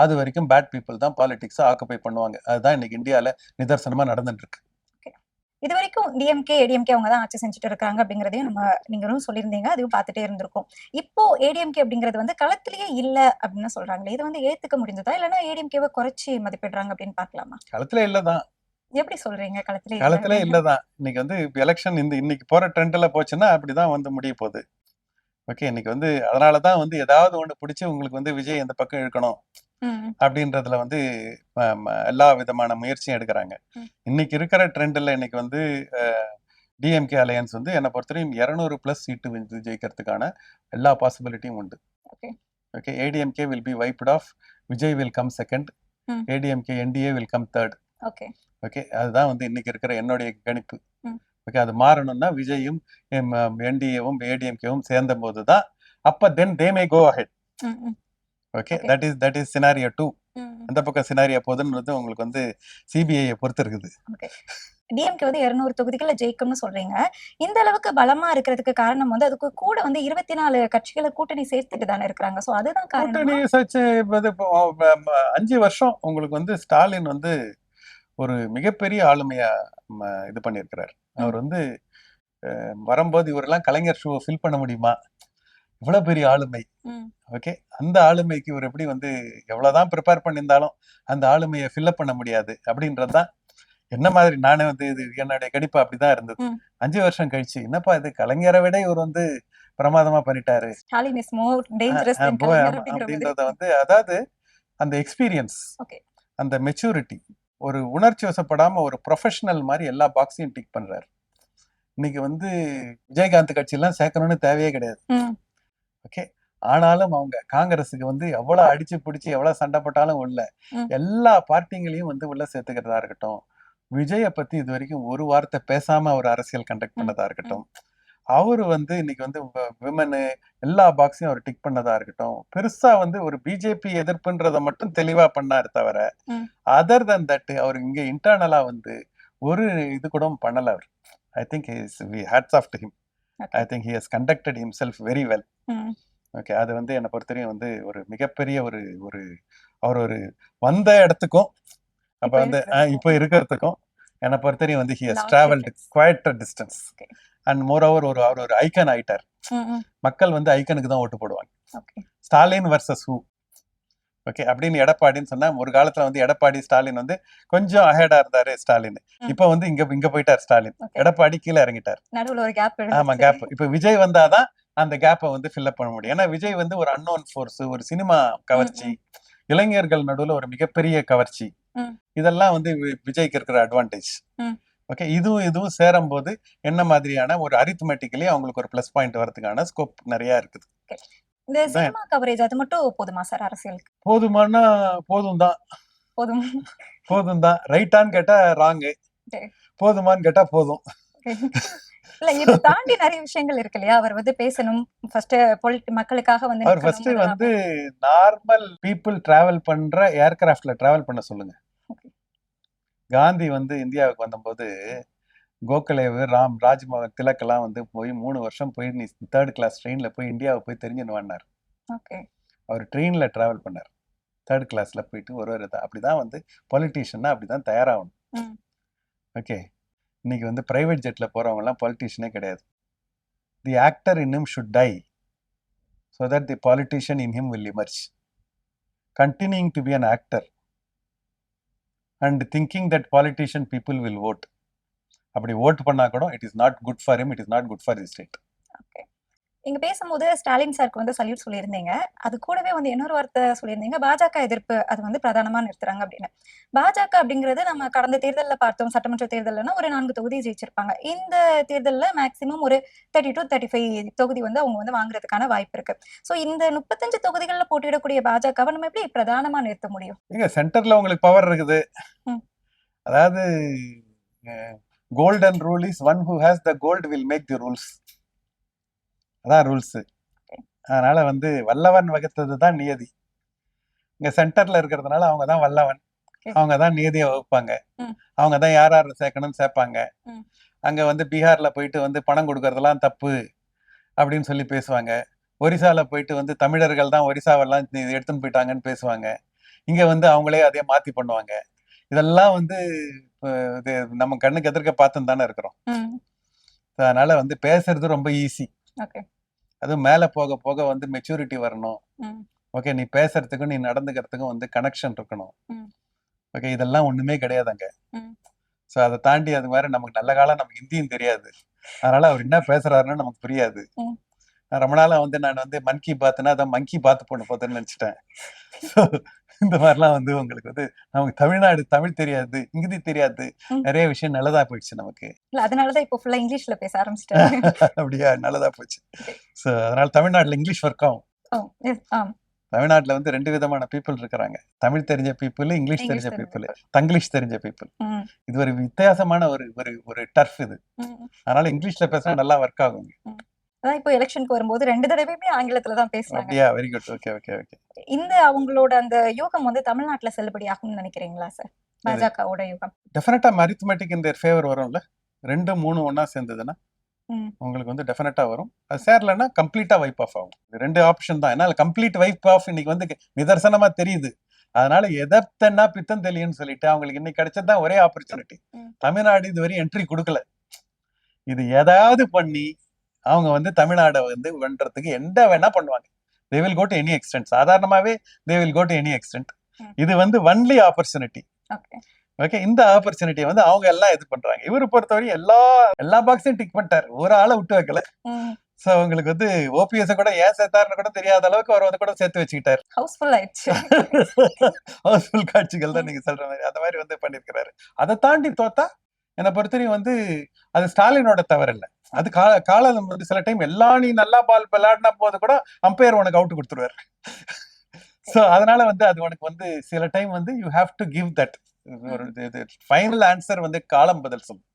அது வரைக்கும் பேட் பீப்புள் தான் பாலிடிக்ஸை ஆக்குபை பண்ணுவாங்க. அதுதான் இன்னைக்கு இந்தியாவில் நிதர்சனமா நடந்துட்டு இருக்கு. இது வரைக்கும் டிஎம்கே ஏடிஎம்கே அவங்க தான் ஆட்சி செஞ்சுட்டு இருக்காங்க அப்படிங்கறதையும் நீங்களும் சொல்லியிருந்தீங்க, அதையும் பார்த்துட்டே இருந்திருக்கும். இப்போ ஏடிஎம்கே அப்படிங்கிறது வந்து களத்திலேயே இல்ல அப்படின்னு சொல்றாங்களே, இது வந்து ஏத்துக்க முடிஞ்சதா, இல்லைன்னா ஏடிஎம்கேவை குறைச்சி மதிப்பிடுறாங்க அப்படின்னு பாக்கலாமா? களத்துல இல்லதான். எப்படி சொல்றீங்க? களத்திலே இல்லதான். இன்னைக்கு வந்து எலெக்ஷன் இன்னைக்கு போற ட்ரெண்ட்ல போச்சுன்னா அப்படிதான் வந்து முடிய போகுது. ஓகே, இன்னைக்கு வந்து அதனாலதான் வந்து ஏதாவது ஒண்ணு பிடிச்சி உங்களுக்கு வந்து விஜய் இந்த பக்கம் இழுக்கணும் அப்படின்றதுல வந்து எல்லா விதமான முயற்சியும் எடுக்கிறாங்க. இன்னைக்கு இருக்கிற ட்ரெண்ட்ல இன்னைக்கு வந்து டிஎம்கே அலையன்ஸ் வந்து என்னை பொறுத்தவரையும் 200+ சீட்டு வந்து ஜெயிக்கிறதுக்கான எல்லா பாசிபிலிட்டியும் உண்டு. Okay, ADMK will be wiped off Vijay will come second, hmm. ADMK NDA will come third. Okay. Okay, அதுதான் வந்து இன்னைக்கு இருக்கிற என்னுடைய கணிப்பு. ம். ஓகே, அது மாறணும்னா விஜயும் என்டிஏவும் ஏடிஎம்கேவும் சேர்ந்த போது தான் அப்ப தென் தே மே கோ அஹெட். ம், ம், okay, Okay. That is scenario 2. ம். அந்த பக்கம் சினாரியோ போதுன்றது உங்களுக்கு வந்து சிபிஐயை பொறுத்து இருக்குது. டிஎம்கே வந்து 200 தொகுதிகளை ஜெயிக்கும்னு சொல்றீங்க. இந்த அளவுக்கு பலமா இருக்கிறதுக்கு காரணம் வந்து அதுக்கு கூட வந்து 24 கட்சிகளை கூட்டணி சேர்த்துட்டு தானே இருக்கிறாங்க. சோ அதுதான் காரணமா? கூட்டணி சர்ச்சை இப்போ 5 வருஷம் உங்களுக்கு வந்து ஸ்டாலின் வந்து ஒரு மிகப்பெரிய ஆளுமையா இது பண்ணியிருக்கிறார். அவர் வந்து வரும்போது இவரெல்லாம் கலைஞர் ஷூவை ஃபில் பண்ண முடியுமா, இவ்வளவு பெரிய ஆளுமை. ம். ஓகே, அந்த ஆளுமைக்கு இவர் எப்படி வந்து எவ்வளவுதான் ப்ரிப்பேர் பண்ணியிருந்தாலும் அந்த ஆளுமையை ஃபில்அப் பண்ண முடியாது அப்படின்றதுதான் என்ன மாதிரி நானே வந்து இது என்னுடைய கணிப்பு அப்படிதான் இருந்தது. ம். 5 வருஷம் கழிச்சு என்னப்பா இது கலைஞரை விட இவர் வந்து பிரமாதமா பண்ணிட்டாரு ஸ்டாலின் இஸ் மோர் டேஞ்சரஸ் தென் கலைஞர் அப்படிங்கிற அப்படின்றத மாதிரி. வந்து, அதாவது அந்த எக்ஸ்பீரியன்ஸ், Okay. அந்த மெச்சூரிட்டி, ஒரு உணர்ச்சி வசப்படாம ஒரு ப்ரொஃபஷனல் மாதிரி எல்லா பாக்ஸையும் டிக் பண்றாரு. இன்னைக்கு வந்து விஜயகாந்த் கட்சியெல்லாம் சேர்க்கணும்னு தேவையே கிடையாது. ம். ஓகே, ஆனாலும் அவங்க காங்கிரஸுக்கு வந்து எவ்வளவு அடிச்சு பிடிச்சி எவ்வளவு சண்டை போட்டாலும் உள்ள ம். எல்லா பார்ட்டிங்களையும் வந்து உள்ள சேர்த்துக்கிறதா இருக்கட்டும், விஜய பத்தி இது வரைக்கும் ஒரு வார்த்தை பேசாம அவர் அரசியல் கண்டக்ட் பண்ணதா இருக்கட்டும், அவரு வந்து இன்னைக்கு வந்து விமனு எல்லா பாக்ஸையும் அவர் டிக் பண்ணதா இருக்கட்டும், பெருசா வந்து ஒரு பிஜேபி எதிர்ப்புன்றத மட்டும் தெளிவா பண்ணாரு தவிர ம். அதர் தன் தட் அவர் இங்க இன்டர்னலா வந்து ஒரு இது கூட பண்ணல அவர். I think hats off to him. Okay. I think he has conducted himself very well. Hmm. Okay, அது வந்து என்னை பொறுத்தவரையும் வந்து ஒரு மிகப்பெரிய ஒரு ஒரு அவர் ஒரு வந்த இடத்துக்கும் அப்ப இப்ப வந்து இருக்கிறதுக்கும். இப்போ இருக்கிறதுக்கும் என்னை பொறுத்தவரையும் வந்து he has Long travelled difference. Quite distance. Okay. And moreover அவர் ஒரு ஐக்கன் ஆயிட்டார். ம், ம். மக்கள் வந்து ஐக்கனுக்கு தான் ஓட்டு போடுவாங்க. Okay. Stalin versus who. Okay, அப்படின்னு எடப்பாடின்னு சொன்னா ஒரு காலத்துல வந்து எடப்பாடி ஸ்டாலின் வந்து கொஞ்சம் அஹேடா இருந்தாரு ஸ்டாலின். ம். இப்ப வந்து இங்க போயிட்டார் ஸ்டாலின். Okay. எடப்பாடி கீழே இறங்கிட்டார். நடுவுல ஒரு கேப் ஆமா, கேப். இப்ப விஜய் வந்தாதான் அந்த கேப்பை வந்து ஃபில்அப் பண்ண முடியும். ஏன்னா விஜய் வந்து ஒரு அன்னோன் ஃபோர்ஸ், ஒரு சினிமா கவர்ச்சி, இளைஞர்கள் நடுவுல ஒரு மிகப்பெரிய கவர்ச்சி. ம். இதெல்லாம் வந்து விஜய்க்கு இருக்கிற அட்வான்டேஜ். ம். ஓகே, இதுவும் சேரும் போது என்ன மாதிரியான ஒரு அரித்மெட்டிக்கலி அவங்களுக்கு ஒரு பிளஸ் பாயிண்ட் வரதுக்கான ஸ்கோப் நிறைய இருக்குது. இந்த சினிமா கவரேஜ் அது மட்டும் போதுமா சார் அரசியலுக்கு? போதுமானா போதும் போதும். தான். ரைட்டான்னு கேட்டா ராங்கு, சரி. போதுமான்னு கேட்டா போதும். இல்ல இதை தாண்டி நிறைய விஷயங்கள் இருக்கு இல்லையா? அவர் வந்து பேசணும் ஃபர்ஸ்ட் மக்களுக்காக வந்து அவர் ஃபர்ஸ்ட் வந்து நார்மல் பீப்புள் டிராவல் பண்ற ஏர்கிராஃப்ட்ல டிராவல் பண்ண சொல்லுங்க. Okay. காந்தி வந்து இந்தியாவுக்கு வந்தபோது கோகலேவு, ராஜ்மோகன் திலக்கெல்லாம் வந்து போய் 3 வருஷம் போய் நீ 3rd கிளாஸ் ட்ரெயின்ல போய் இந்தியாவை போய் தெரிஞ்சுன்னு வந்தார். ஓகே. அவர் ட்ரெயின்ல டிராவல் பண்ணார். 3rd கிளாஸ்ல போயிட்டு ஒரு அப்படிதான் வந்து பொலிட்டீஷியன்னா அப்படிதான் தயாராகணும். ம். ஓகே, இன்னைக்கு வந்து பிரைவேட் ஜெட்ல போறவங்க எல்லாம் பொலிட்டீஷியனே கிடையாது. தி actor in him should tie so that the politician in him will emerge. Continuing to be an actor and thinking that politician people will vote. அப்படி ஓட் பண்ணா கூட it is not good for him, it is not good for the state. Okay. நீங்க பேசும்போது ஸ்டாலின் சாருக்கு வந்து சல்யூட் சொல்லியிருந்தீங்க. அது கூடவே வந்து இன்னொரு வார்த்தை சொல்லியிருந்தீங்க, பாஜக எதிர்ப்பு அது வந்து பிரதானமா நிறுத்துறாங்க அப்படின்னு. பாஜக அப்படிங்கிறது நம்ம கடந்த தேர்தலில் பார்த்தோம், சட்டமன்ற தேர்தல்னா ஒரு 4 தொகுதி ஜெயிச்சிருப்பாங்க. இந்த தேர்தலில் மேக்சிமம் ஒரு 30 to 35 தொகுதி வந்து அவங்க வந்து வாங்குறதுக்கான வாய்ப்பு இருக்கு. ஸோ இந்த 35 தொகுதிகளில் போட்டியிடக்கூடிய பாஜகவை நம்ம எப்படி பிரதானமா நிறுத்த முடியும்? ஏங்க சென்டர்ல உங்களுக்கு பவர் இருக்குது. ம். அதாவது golden rule is one who has the gold will make the rules. அதான் ரூல்ஸ். அதனால வந்து வல்லவன் வகுத்தது தான் நியதி. இங்க சென்டர்ல இருக்கிறதுனால அவங்க தான் வல்லவன், அவங்க தான் நியதியை வகுப்பாங்க, அவங்க தான் யார் யார் சேர்க்கணும்னு சேர்ப்பாங்க. அங்க வந்து பீகார்ல போயிட்டு வந்து பணம் கொடுக்கறதெல்லாம் தப்பு அப்படின்னு சொல்லி பேசுவாங்க. ஒரிசால போயிட்டு வந்து தமிழர்கள் தான் ஒரிசாவெல்லாம் எடுத்துன்னு போயிட்டாங்கன்னு பேசுவாங்க. இங்க வந்து அவங்களே அதே மாத்தி பண்ணுவாங்க. இதெல்லாம் வந்து இது நம்ம கண்ணுக்கு எதிர்க்க பார்த்துன்னு தானே இருக்கிறோம். அதனால வந்து பேசுறது ரொம்ப ஈஸி. அதுவும் மேல போக போக வந்து மெச்சூரிட்டி வரணும். ஓகே, நீ பேசுறதுக்கும் நீ நடந்துக்கிறதுக்கும் வந்து கனெக்ஷன் இருக்கணும். ஓகே, இதெல்லாம் ஒண்ணுமே கிடையாதுங்க. ஸோ அதை தாண்டி அது மாதிரி நமக்கு நல்ல காலம் நமக்கு ஹிந்தியும் தெரியாது. அதனால அவர் என்ன பேசுறாருன்னு நமக்கு புரியாது. ரொம்ப நாளா வந்து நான் வந்து மன் கி பாத்னா அதான் மங்கி பாத்து போன போதுன்னு நினைச்சிட்டேன். இந்த மாதிரிலாம் வந்து உங்களுக்கு வந்து நமக்கு தமிழ்நாடு தமிழ் தெரியாது, ஹிந்தி தெரியாது, நிறைய விஷயம் நல்லதா போயிடுச்சு நமக்கு. அதனாலதான் இப்போ ஃபுல்லா இங்கிலீஷ்ல பேச ஆரம்பிச்சிட்டேன். அப்படியா? நல்லதா போச்சு. ஸோ அதனால தமிழ்நாட்டுல இங்கிலீஷ் ஒர்க் ஆகும். தமிழ்நாட்டுல வந்து 2 விதமான பீப்புள் இருக்கிறாங்க. தமிழ் தெரிஞ்ச பீப்புள், இங்கிலீஷ் தெரிஞ்ச பீப்புள், தங்கிலீஷ் தெரிஞ்ச பீப்புள். இது ஒரு வித்தியாசமான ஒரு ஒரு ஒரு டர்ஃப் இது. அதனால இங்கிலீஷ்ல பேசினா நல்லா ஒர்க் ஆகும். அதான் இப்போ எலெக்ஷனுக்கு வரும்போது 2 தடவையுமே ஆங்கிலத்துல தான் பேசுறாங்க. அப்படியா? Very good. Okay okay okay. இந்த அவங்களோட அந்த யூகம் வந்து தமிழ்நாட்டுல செல்லுபடியாகும்னு நினைக்கிறீங்களா சார்? பாஜகவோட யூகம். டெஃபினட்டா அரித்மெட்டிக் இந்த ஃபேவர் வரும்ல. 2 3 ஒண்ணா சேர்ந்ததுன்னா உங்களுக்கு வந்து டெஃபினட்டா வரும். அது சேரலன்னா கம்ப்ளீட்டா வைப் ஆஃப் ஆகும். 2 ஆப்ஷன் தான். என்னால கம்ப்ளீட் வைப் ஆஃப் இன்னைக்கு வந்து நிதர்சனமா தெரியுது. அதனால எதத்தன்னா பித்தம் தெளியும்னு சொல்லிட்டு அவங்களுக்கு இன்னைக்கு கிடைச்சதுதான் ஒரே ஆப்பர்ச்சுனிட்டி. தமிழ்நாடு இதுவரை என்ட்ரி கொடுக்கல. இது ஏதாவது பண்ணி அவங்க வந்து தமிழ்நாடை வந்து வென்றதுக்கு எந்த வேணா பண்ணுவாங்க. they will go to any extent. சாதாரணமாவே they will go to any extent. இது வந்து ஒன்லி ஆப்பர்ச்சுனிட்டி. ஓகே, இந்த ஆப்பர்ச்சுனிட்டியை வந்து அவங்க எல்லாம் இது பண்றாங்க. இவரு பொறுத்தவரை எல்லா பாக்ஸையும் டிக் பண்ணிட்டாரு, ஒரு ஆளை விட்டு வைக்கல. சோ அவங்களுக்கு வந்து ஓபிஎஸ் கூட ஏன் சேர்த்தாருன்னு கூட தெரியாத அளவுக்கு அவர் வந்து கூட சேர்த்து வச்சுக்கிட்டாரு. ஹவுஸ்ஃபுல் ஆயிடுச்சு. ஹவுஸ்ஃபுல் காட்சிகள் தான் நீங்க சொல்ற மாதிரி அந்த மாதிரி வந்து பண்ணிருக்கிறாரு. அதை தாண்டி தோத்தா என்னை பொறுத்தவரையும் வந்து அது ஸ்டாலினோட தவறு இல்லை. அது காலம் வந்து சில டைம் நீ நல்லா பால் விளையாடினா போது கூட அம்பையர் உனக்கு அவுட் கொடுத்துருவாரு. சோ அதனால வந்து அது உனக்கு வந்து சில டைம் வந்து you have to give that final answer வந்து காலம் பதில் சொல்லும்.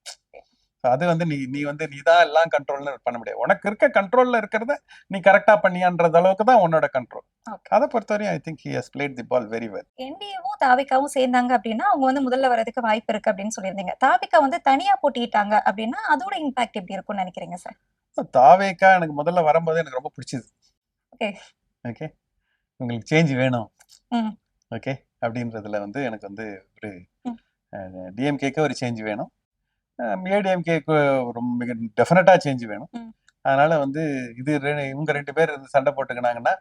அது வந்து நீ வந்து நீதான் எல்லாம் கண்ட்ரோல்னு பண்ண முடியாது. உனக்கு இருக்க கண்ட்ரோல்ல இருக்கிறத நீ கரெக்டா பண்ணியான்றது அளவுக்கு தான் உன்னோட கண்ட்ரோல். அதை பொறுத்தவரையும் I think he has played the ball very well. என்டிஏவும் தாவிகாவும் சேர்ந்தாங்க அப்படின்னா அவங்க வந்து முதல்ல வரதுக்கு வாய்ப்பு இருக்கு அப்படின்னு சொல்லியிருந்தீங்க. தாவிகா வந்து தனியா போட்டிட்டாங்க அப்படின்னா அதோட இம்பாக்ட் எப்படி இருக்கும்னு நினைக்கிறீங்க சார்? தாவேக்கா எனக்கு முதல்ல வரும்போது எனக்கு ரொம்ப பிடிச்சது. ஓகே ஓகே, உங்களுக்கு சேஞ்ச் வேணும் ஓகே அப்படின்றதுல வந்து எனக்கு வந்து ஒரு டிஎம்கேக்கு ஒரு சேஞ்ச் வேணும், ஏடிஎம்கேக்கு ரொம்ப மிக டெஃபினட்டா சேஞ்ச் வேணும். அதனால வந்து இது இவங்க 2 பேர் சண்டை போட்டுக்கினாங்கன்னா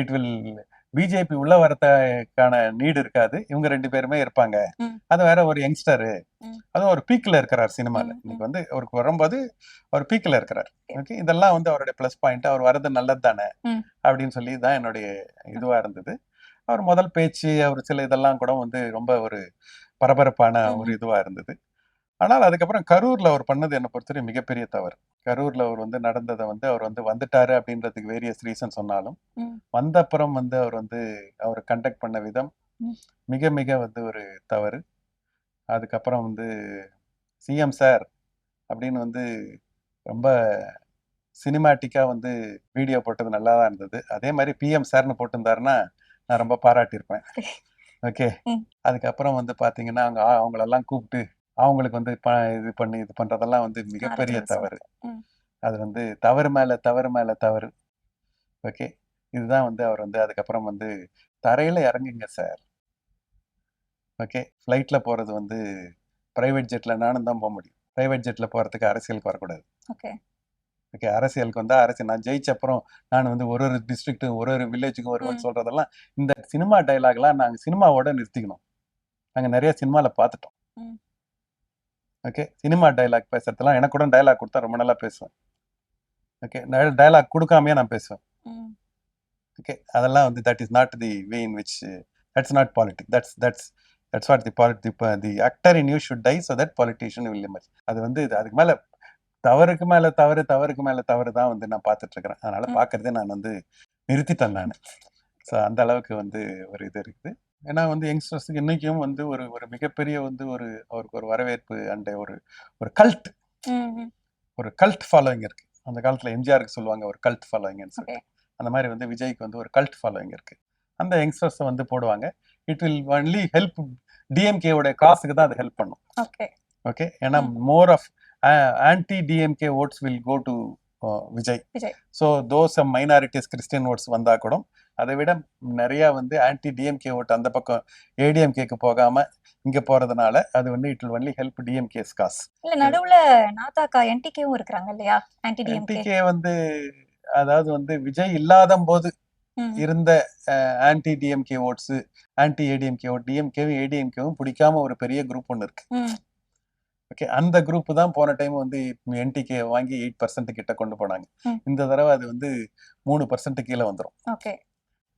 இட் வில் பிஜேபி உள்ள வரதுக்கான நீடு இருக்காது. இவங்க 2 பேருமே இருப்பாங்க. அது வேற ஒரு யங்ஸ்டரு, அதுவும் ஒரு பீக்ல இருக்கிறார் சினிமால. இன்னைக்கு வந்து அவருக்கு வரும்போது அவர் பீக்ல இருக்கிறார். ஓகே, இதெல்லாம் வந்து அவருடைய பிளஸ் பாயிண்ட். அவர் வர்றது நல்லது தானே அப்படின்னு சொல்லி தான் என்னுடைய இதுவா இருந்தது. அவர் முதல் பேச்சு அவர் சில இதெல்லாம் கூட வந்து ரொம்ப ஒரு பரபரப்பான ஒரு இதுவா இருந்தது. ஆனால் அதுக்கப்புறம் கரூர்ல அவர் பண்ணது என்னை பொறுத்தவரை மிகப்பெரிய தவறு. கரூர்ல அவர் வந்து நடந்ததை வந்து அவர் வந்து வந்துட்டாரு அப்படின்றதுக்கு வேரியஸ் ரீசன் சொன்னாலும் வந்த அப்புறம் வந்து அவர் கண்டக்ட் பண்ண விதம் மிக மிக வந்து ஒரு தவறு. அதுக்கப்புறம் வந்து சிஎம் சார் அப்படின்னு வந்து ரொம்ப சினிமாட்டிக்கா வந்து வீடியோ போட்டது நல்லா தான் இருந்தது. அதே மாதிரி பிஎம் சார்னு போட்டிருந்தாருன்னா நான் ரொம்ப பாராட்டியிருப்பேன். ஓகே, அதுக்கப்புறம் வந்து பாத்தீங்கன்னா அவங்களெல்லாம் கூப்பிட்டு அவங்களுக்கு வந்து இது பண்றதெல்லாம் வந்து மிகப்பெரிய தவறு. அது வந்து தவறு மேல தவறு மேல தவறு. ஓகே, இதுதான் வந்து அவர் வந்து அதுக்கப்புறம் வந்து தரையில இறங்குங்க சார். ஓகே, ஃப்ளைட்ல போறது வந்து பிரைவேட் ஜெட்ல நானும் தான் போக முடியும். பிரைவேட் ஜெட்ல போறதுக்கு அரசியலுக்கு வரக்கூடாது. ஓகே, அரசியலுக்கு வந்தா அரசியல் நான் ஜெயிச்ச அப்புறம் நான் வந்து ஒரு டிஸ்ட்ரிக்ட்டும் ஒரு வில்லேஜுக்கும் வருவேன்னு சொல்றதெல்லாம் இந்த சினிமா டைலாக்லாம் நாங்க சினிமாவோட நிறுத்திக்கணும். நாங்க நிறைய சினிமால பார்த்துட்டோம். ஓகே, சினிமா டைலாக் பேசுறதுலாம் எனக்கு கூட டைலாக் கொடுத்தா ரொம்ப நல்லா பேசுவேன். ஓகே, டைலாக் கொடுக்காமையே நான் பேசுவேன். ஓகே, அதெல்லாம் வந்து that is not the way in which that's not politics. That's what the actor in you should tie so that politician will emerge. அது வந்து அதுக்கு மேல தவறுக்கு மேல தவறு தான் வந்து நான் பார்த்துட்டு இருக்கிறேன். அதனால பார்க்கறதே நான் வந்து நிறுத்திட்டேன் நான். ஸோ அந்த அளவுக்கு வந்து ஒரு இது இருக்குது. ஏன்னா வந்து யங்ஸ்டர்ஸுக்கு இன்னைக்கும் வந்து ஒரு மிகப்பெரிய வந்து அவருக்கு ஒரு வரவேற்பு அண்ட் ஒரு கல்ட் ஃபாலோவிங் இருக்கு. அந்த காலத்துல எம்ஜிஆருக்கு சொல்லுவாங்க ஒரு கல்ட் ஃபாலோவிங்னு சொல்லி. அந்த மாதிரி வந்து விஜய்க்கு வந்து ஒரு கல்ட் ஃபாலோவிங் இருக்கு. அந்த யங்ஸ்டர்ஸை வந்து போடுவாங்க. இட் வில் ஒன்லி ஹெல்ப் டிஎம்கேவோட காசுக்கு தான் அது ஹெல்ப் பண்ணும். ஓகே, ஏன்னா more of anti DMK votes will go to Vijay. So those minorities Christian votes வந்தா கூட அதை விட நிறைய வந்து ஆன்டி டிஎம்கே ஓட் அந்த பக்கம் ஏடிஎம்கேக்கு போகாம இங்க போறதுனால அது வந்து it will only help DMK's cause. இல்ல நடுவுல நாதாகா என்டிகேவும் இருக்காங்க இல்லையா? என்டிகே வந்து அதாவது வந்து விஜய் இல்லாத போது இருந்த anti DMK votes, anti ADMK vote, டிஎம்கேவும் ஏடிஎம்கேவும் பிடிக்காம ஒரு பெரிய குரூப் ஒன்று இருக்கு. ஓகே, அந்த குரூப் தான் போன டைம் வந்து என்டிகே வாங்கி 8% கிட்ட கொண்டு போனாங்க. இந்த தடவை அது வந்து 3% கீழே வந்துடும்.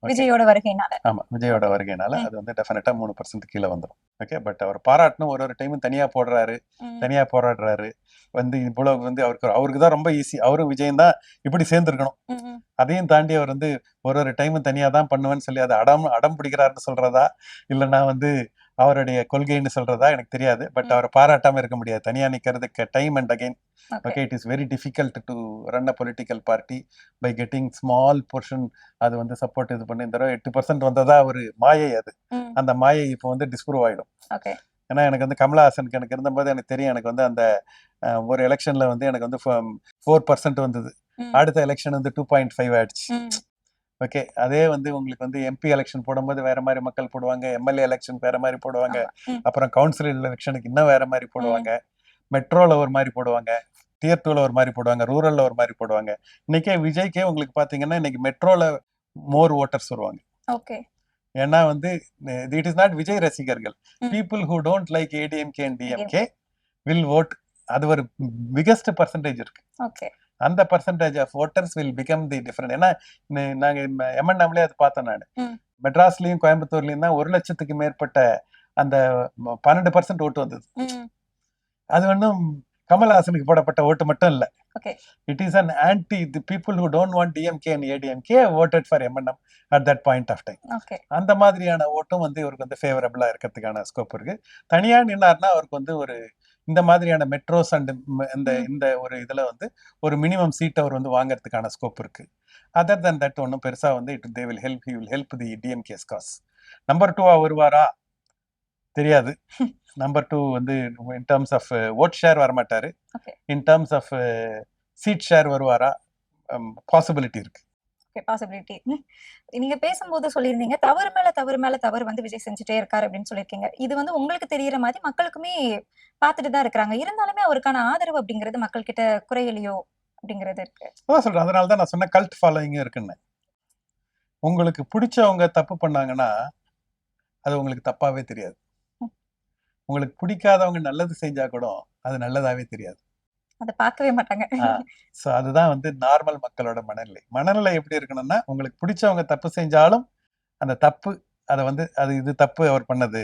விஜயோட வருகையினால. ஆமா, விஜயோட ஓகே. வருகைனால ம். அது வந்து டெஃபினட்டா 3% கீழே வந்துடும். ஓகே, பட் அவர் பாராட்டணும். ஒரு டைமும் தனியா போடுறாரு, ம். தனியா போராடுறாரு. வந்து இவ்வளவு வந்து அவருக்கு தான் ரொம்ப ஈஸி. அவரும் விஜயும் தான் இப்படி சேர்ந்துருக்கணும். ம், ம். அதையும் தாண்டி அவர் வந்து ஒரு டைமும் தனியா தான் பண்ணுவேன்னு சொல்லி அதை அடம் பிடிக்கிறாருன்னு சொல்றதா, இல்லைன்னா வந்து அவருடைய கொள்கைன்னு சொல்றதா எனக்கு தெரியாது. பட் அவரை பாராட்டாம இருக்க முடியாது. தனியா நிக்கிறதுக்கு time and again. Okay. Okay, it is very difficult to run a political party by getting small portion. அது வந்து சப்போர்ட் இது பண்ணி இந்த 8% வந்ததா ஒரு மாயை. அது ம். அந்த மாயை இப்போ வந்து டிஸ்ப்ரூவ் ஆயிடும். ஓகே. ஏன்னா எனக்கு வந்து கமலஹாசனுக்கு எனக்கு இருந்தபோது எனக்கு தெரியும். எனக்கு வந்து அந்த ஒரு எலெக்ஷன்ல வந்து எனக்கு வந்து 4% வந்தது. ம். அடுத்த எலெக்ஷன் வந்து 2.5 ஆயிடுச்சு. ம். ஓகே, அதே வந்து உங்களுக்கு வந்து எம்பி எலெக்ஷன் போடும்போது வேற மாதிரி மக்கள் போடுவாங்க, எம்எல்ஏ எலெக்ஷன் வேற மாதிரி போடுவாங்க, ஆமா. ம். அப்புறம் கவுன்சில் எலெக்ஷனுக்கு இன்னும் வேற மாதிரி போடுவாங்க, மெட்ரோல ஒரு மாதிரி போடுவாங்க, டியர் 2ல ஒரு மாதிரி போடுவாங்க, ரூரல்ல ஒரு மாதிரி போடுவாங்க. இன்னைக்கே விஜய்க்கே உங்களுக்கு பாத்தீங்கன்னா இன்னைக்கு மெட்ரோல மோர் ஓட்டர்ஸ் வருவாங்க. ஓகே. ஏன்னா வந்து இட் இஸ் நாட் விஜய் ரசிகர்கள். ம். People who don't like ADMK and DMK will vote. அது ஒரு பிகெஸ்ட் பர்சன்டேஜ் இருக்கு. ஓகே. அந்த percentage of voters will become the different. ஏன்னா நாங்க எம்என்எம்லே அது பார்த்தோம். நான் ம். மெட்ராஸ்லயும் கோயம்புத்தூர்லயும் தான் 1 லட்சத்துக்கு மேற்பட்ட அந்த 12% ஓட்டு வந்தது. ம். அது ஒன்றும் கமல்ஹாசனுக்கு போடப்பட்ட ஓட்டு மட்டும் இல்ல. Okay. It is an anti the people who don't want DMK and ADMK voted for MNM at that point of time. Okay. அந்த மாதிரியான ஓட்டும் வந்து இவருக்கு வந்து ஃபேவரபிளா இருக்கிறதுக்கான ஸ்கோப் இருக்கு. தனியா நின்னார்னா அவருக்கு வந்து ஒரு இந்த மாதிரியான மெட்ரோஸ் அண்ட் இந்த இந்த ஒரு இதுல வந்து ஒரு மினிமம் சீட் அவர் வந்து வாங்குறதுக்கான ஸ்கோப் இருக்கு. அதர் தன் தட் ஒன்றும் பெருசா வந்து they will help, he will help the DMK's cause. Number 2 வருவாரா தெரியாது. நம்பர் 2 வந்து in terms of vote share வரமாட்டாரு. Okay. In terms of seat share வருவாரா, பாசிபிலிட்டி இருக்கு. ஓகே. பாசிபிலிட்டி. நீங்க பேசும்போது சொல்லியிருந்தீங்க, தவறு மேல தவறு மேல தவறு வந்து விஜய் செஞ்சுட்டே இருக்காரு அப்படின்னு சொல்லியிருக்கீங்க. இது வந்து உங்களுக்கு தெரியற மாதிரி மக்களுக்குமே பார்த்துட்டு தான் இருக்கிறாங்க. இருந்தாலுமே அவருக்கான ஆதரவு அப்படிங்கிறது மக்கள் கிட்ட குறையலையோ அப்படிங்கிறது இருக்கு. அதான் சொல்றேன். அதனால தான் நான் சொன்ன கல்ட் ஃபாலோயிங்கும் இருக்குன்னு. உங்களுக்கு பிடிச்சவங்க தப்பு பண்ணாங்கன்னா அது உங்களுக்கு தப்பாவே தெரியாது. உங்களுக்கு பிடிக்காதவங்க நல்லது செஞ்சா கூட அது நல்லதாவே தெரியாது. அதை பார்க்கவே மாட்டாங்க. ஸோ அதுதான் வந்து நார்மல் மக்களோட மனநிலை. மனநிலை எப்படி இருக்கணும்னா, உங்களுக்கு பிடிச்சவங்க தப்பு செஞ்சாலும் அந்த தப்பு அதை வந்து இது தப்பு அவர் பண்ணது,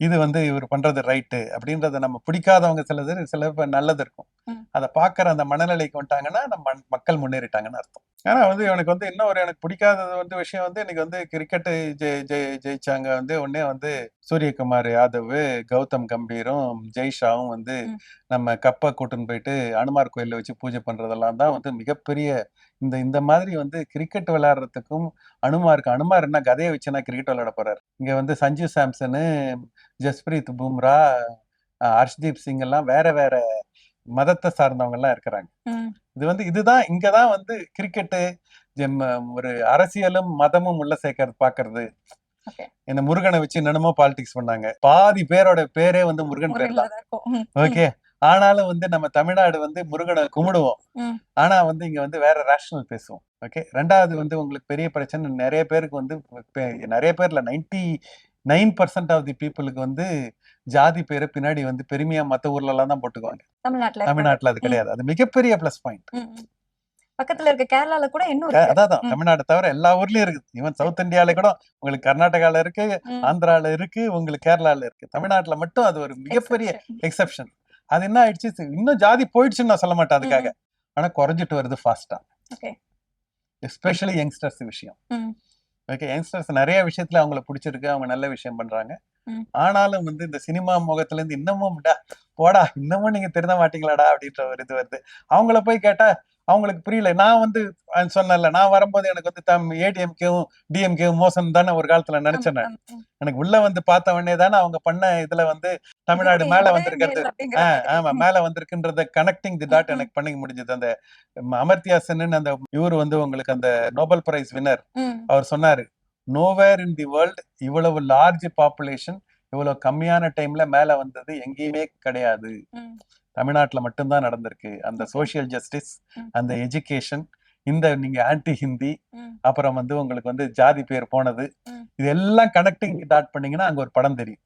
இது வந்து இவர் பண்றது ரைட்டு அப்படின்றத நம்ம பிடிக்காதவங்க சில நல்லது இருக்கும். அதை பார்க்குற அந்த மனநிலைக்கு வந்துட்டாங்கன்னா நம்ம மக்கள் முன்னேறிட்டாங்கன்னு அர்த்தம். ஆனா வந்து எனக்கு வந்து இன்னும் எனக்கு பிடிக்காதது வந்து விஷயம் வந்து இன்னைக்கு வந்து கிரிக்கெட்டு ஜெயிச்சாங்க வந்து உடனே வந்து சூரியகுமார் யாதவ், கௌதம் கம்பீரும், ஜெய்ஷாவும் வந்து நம்ம கப்பை கூட்டுன்னு போயிட்டு அனுமார் கோயில்ல வச்சு பூஜை பண்றதெல்லாம் தான் வந்து மிகப்பெரிய இந்த மாதிரி வந்து கிரிக்கெட் விளையாடுறதுக்கும் அனுமார் என்ன கதையை வச்சுன்னா கிரிக்கெட் விளையாட போறாரு. இங்க வந்து சஞ்சு சாம்சனு, ஜஸ்பிரீத் பும்ரா, ஹர்ஷ்தீப் சிங் எல்லாம் வேற வேற மதத்தை சார்ந்தவங்க எல்லாம் இருக்கிறாங்க. இது வந்து இங்கதான் வந்து கிரிக்கெட்டு ஒரு அரசியலும் மதமும் உள்ள சேர்க்கறது பாக்குறது. இந்த முருகனை வச்சு என்னென்னமோ பாலிடிக்ஸ் பண்ணாங்க. பாதி பேரோட பேரே வந்து முருகன் பேர் தான். ஓகே, ஆனாலும் வந்து நம்ம தமிழ்நாடு வந்து முருகனை கும்பிடுவோம். ஆனா வந்து இங்க வந்து வேற ரேஷனல் பேசுவோம். ஓகே, ரெண்டாவது வந்து உங்களுக்கு பெரிய பிரச்சனை, நிறைய பேருக்கு வந்து நிறைய பேர்ல 99% ஆஃப் தி பீப்புளுக்கு வந்து ஜாதி பேரை பின்னாடி வந்து பெருமையா மத்த ஊர்ல எல்லாம் தான் போட்டுக்குவாங்க. தமிழ்நாட்டுல அது கிடையாது. அது மிகப்பெரிய பிளஸ் பாயிண்ட். பக்கத்துல இருக்க கேரளால கூட இன்னும் அதான் தமிழ்நாடு தவிர எல்லா ஊர்லயும் இருக்குது. ஈவன் சவுத் இந்தியால கூட உங்களுக்கு கர்நாடகால இருக்கு, ஆந்திரால இருக்கு, உங்களுக்கு கேரளால இருக்கு. தமிழ்நாட்டுல மட்டும் அது ஒரு மிகப்பெரிய எக்ஸெப்ஷன். அது என்ன ஆயிடுச்சு, இன்னும் ஜாதி போயிடுச்சுன்னு நான் சொல்ல மாட்டேன் அதுக்காக. ஆனா குறைஞ்சிட்டு வருது ஃபாஸ்டா. எஸ்பெஷலி யங்ஸ்டர்ஸ் விஷயம். ஓகே, யங்ஸ்டர்ஸ் நிறைய விஷயத்துல அவங்களை பிடிச்சிருக்கு, அவங்க நல்ல விஷயம் பண்றாங்க. ஆனாலும் வந்து இந்த சினிமா முகத்துல இருந்து இன்னமும் போடா இன்னமும் நீங்க திருந்த மாட்டீங்களாடா அப்படின்ற ஒரு இது வருது. அவங்கள போய் கேட்டா அவங்களுக்கு புரியல. நான் வந்து சொன்னல, நான் வரும்போது எனக்கு வந்து ஏடிஎம்கேவும் டிஎம்கேவும் மோசம் தானே ஒரு காலத்துல நினைச்சேன். எனக்கு உள்ள வந்து பார்த்த உடனே தானே அவங்க பண்ண இதுல வந்து தமிழ்நாடு மேல வந்திருக்கிறது, ஆமா மேல வந்திருக்குன்றத கனெக்டிங் தி டாட் எனக்கு பண்ணி முடிஞ்சது. அந்த அமர்த்தியா சென் அந்த இவரு வந்து உங்களுக்கு அந்த நோபல் பிரைஸ் வின்னர், அவர் சொன்னாரு, நோவேர் இன் தி வேர்ல்ட் இவ்வளவு லார்ஜ் பாப்புலேஷன் இவ்வளவு கம்மியான டைம்ல மேல வந்தது எங்கேயுமே கிடையாது, தமிழ்நாட்டுல மட்டும்தான் நடந்திருக்கு. அந்த சோசியல் ஜஸ்டிஸ், அந்த எஜுகேஷன், இந்த நீங்க ஆன்டி ஹிந்தி, அப்புறம் வந்து உங்களுக்கு வந்து ஜாதி பேர் போனது, இது எல்லாம் கனெக்டிங் டாட் பண்ணீங்கன்னா அங்க ஒரு படம் தெரியும்.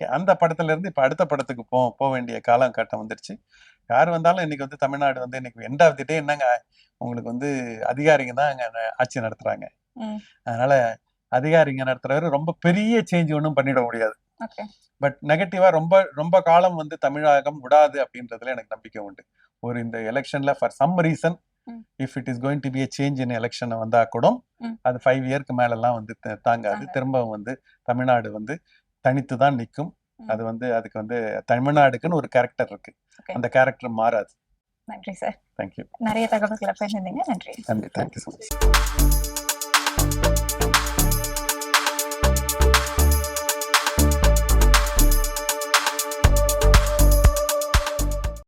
அந்த படத்துல இருந்து இப்ப அடுத்த படத்துக்கு போக வேண்டிய காலம் கட்டம் வந்துருச்சு. யார் வந்தாலும் இன்னைக்கு வந்து தமிழ்நாடு வந்து இன்னைக்கு எண்ட் ஆஃப் தி டே என்னங்க உங்களுக்கு வந்து அதிகாரிங்க தான் அங்க ஆட்சி நடத்துறாங்க. ம். அதனால அதிகாரிங்க நடத்துறவர் ரொம்ப பெரிய சேஞ்ச் ஒன்றும் பண்ணிட முடியாது. ஓகே. பட் நெகட்டிவா ரொம்ப ரொம்ப காலம் வந்து தமிழகம் விடாது அப்படின்றதுல எனக்கு நம்பிக்கை உண்டு. ஒரு இந்த எலெக்ஷன்ல ஃபார் சம் ரீசன் ம். If it is going to be a change in election வந்தா கூட ம். அது 5 இயர்க்கு மேலெல்லாம் வந்து தாங்காது. தாங்காது. திரும்பவும் வந்து தமிழ்நாடு வந்து தனித்து தான் நிற்கும். ம். அது வந்து அதுக்கு வந்து தமிழ்நாடுக்குன்னு ஒரு கேரக்டர் இருக்கு. ஓகே. அந்த கேரக்டர் மாறாது. நன்றி சார். தேங்க்யூ. நிறைய தகவல்களை பகிர்ந்தீங்க. நன்றி. நன்றி. Thank you so much.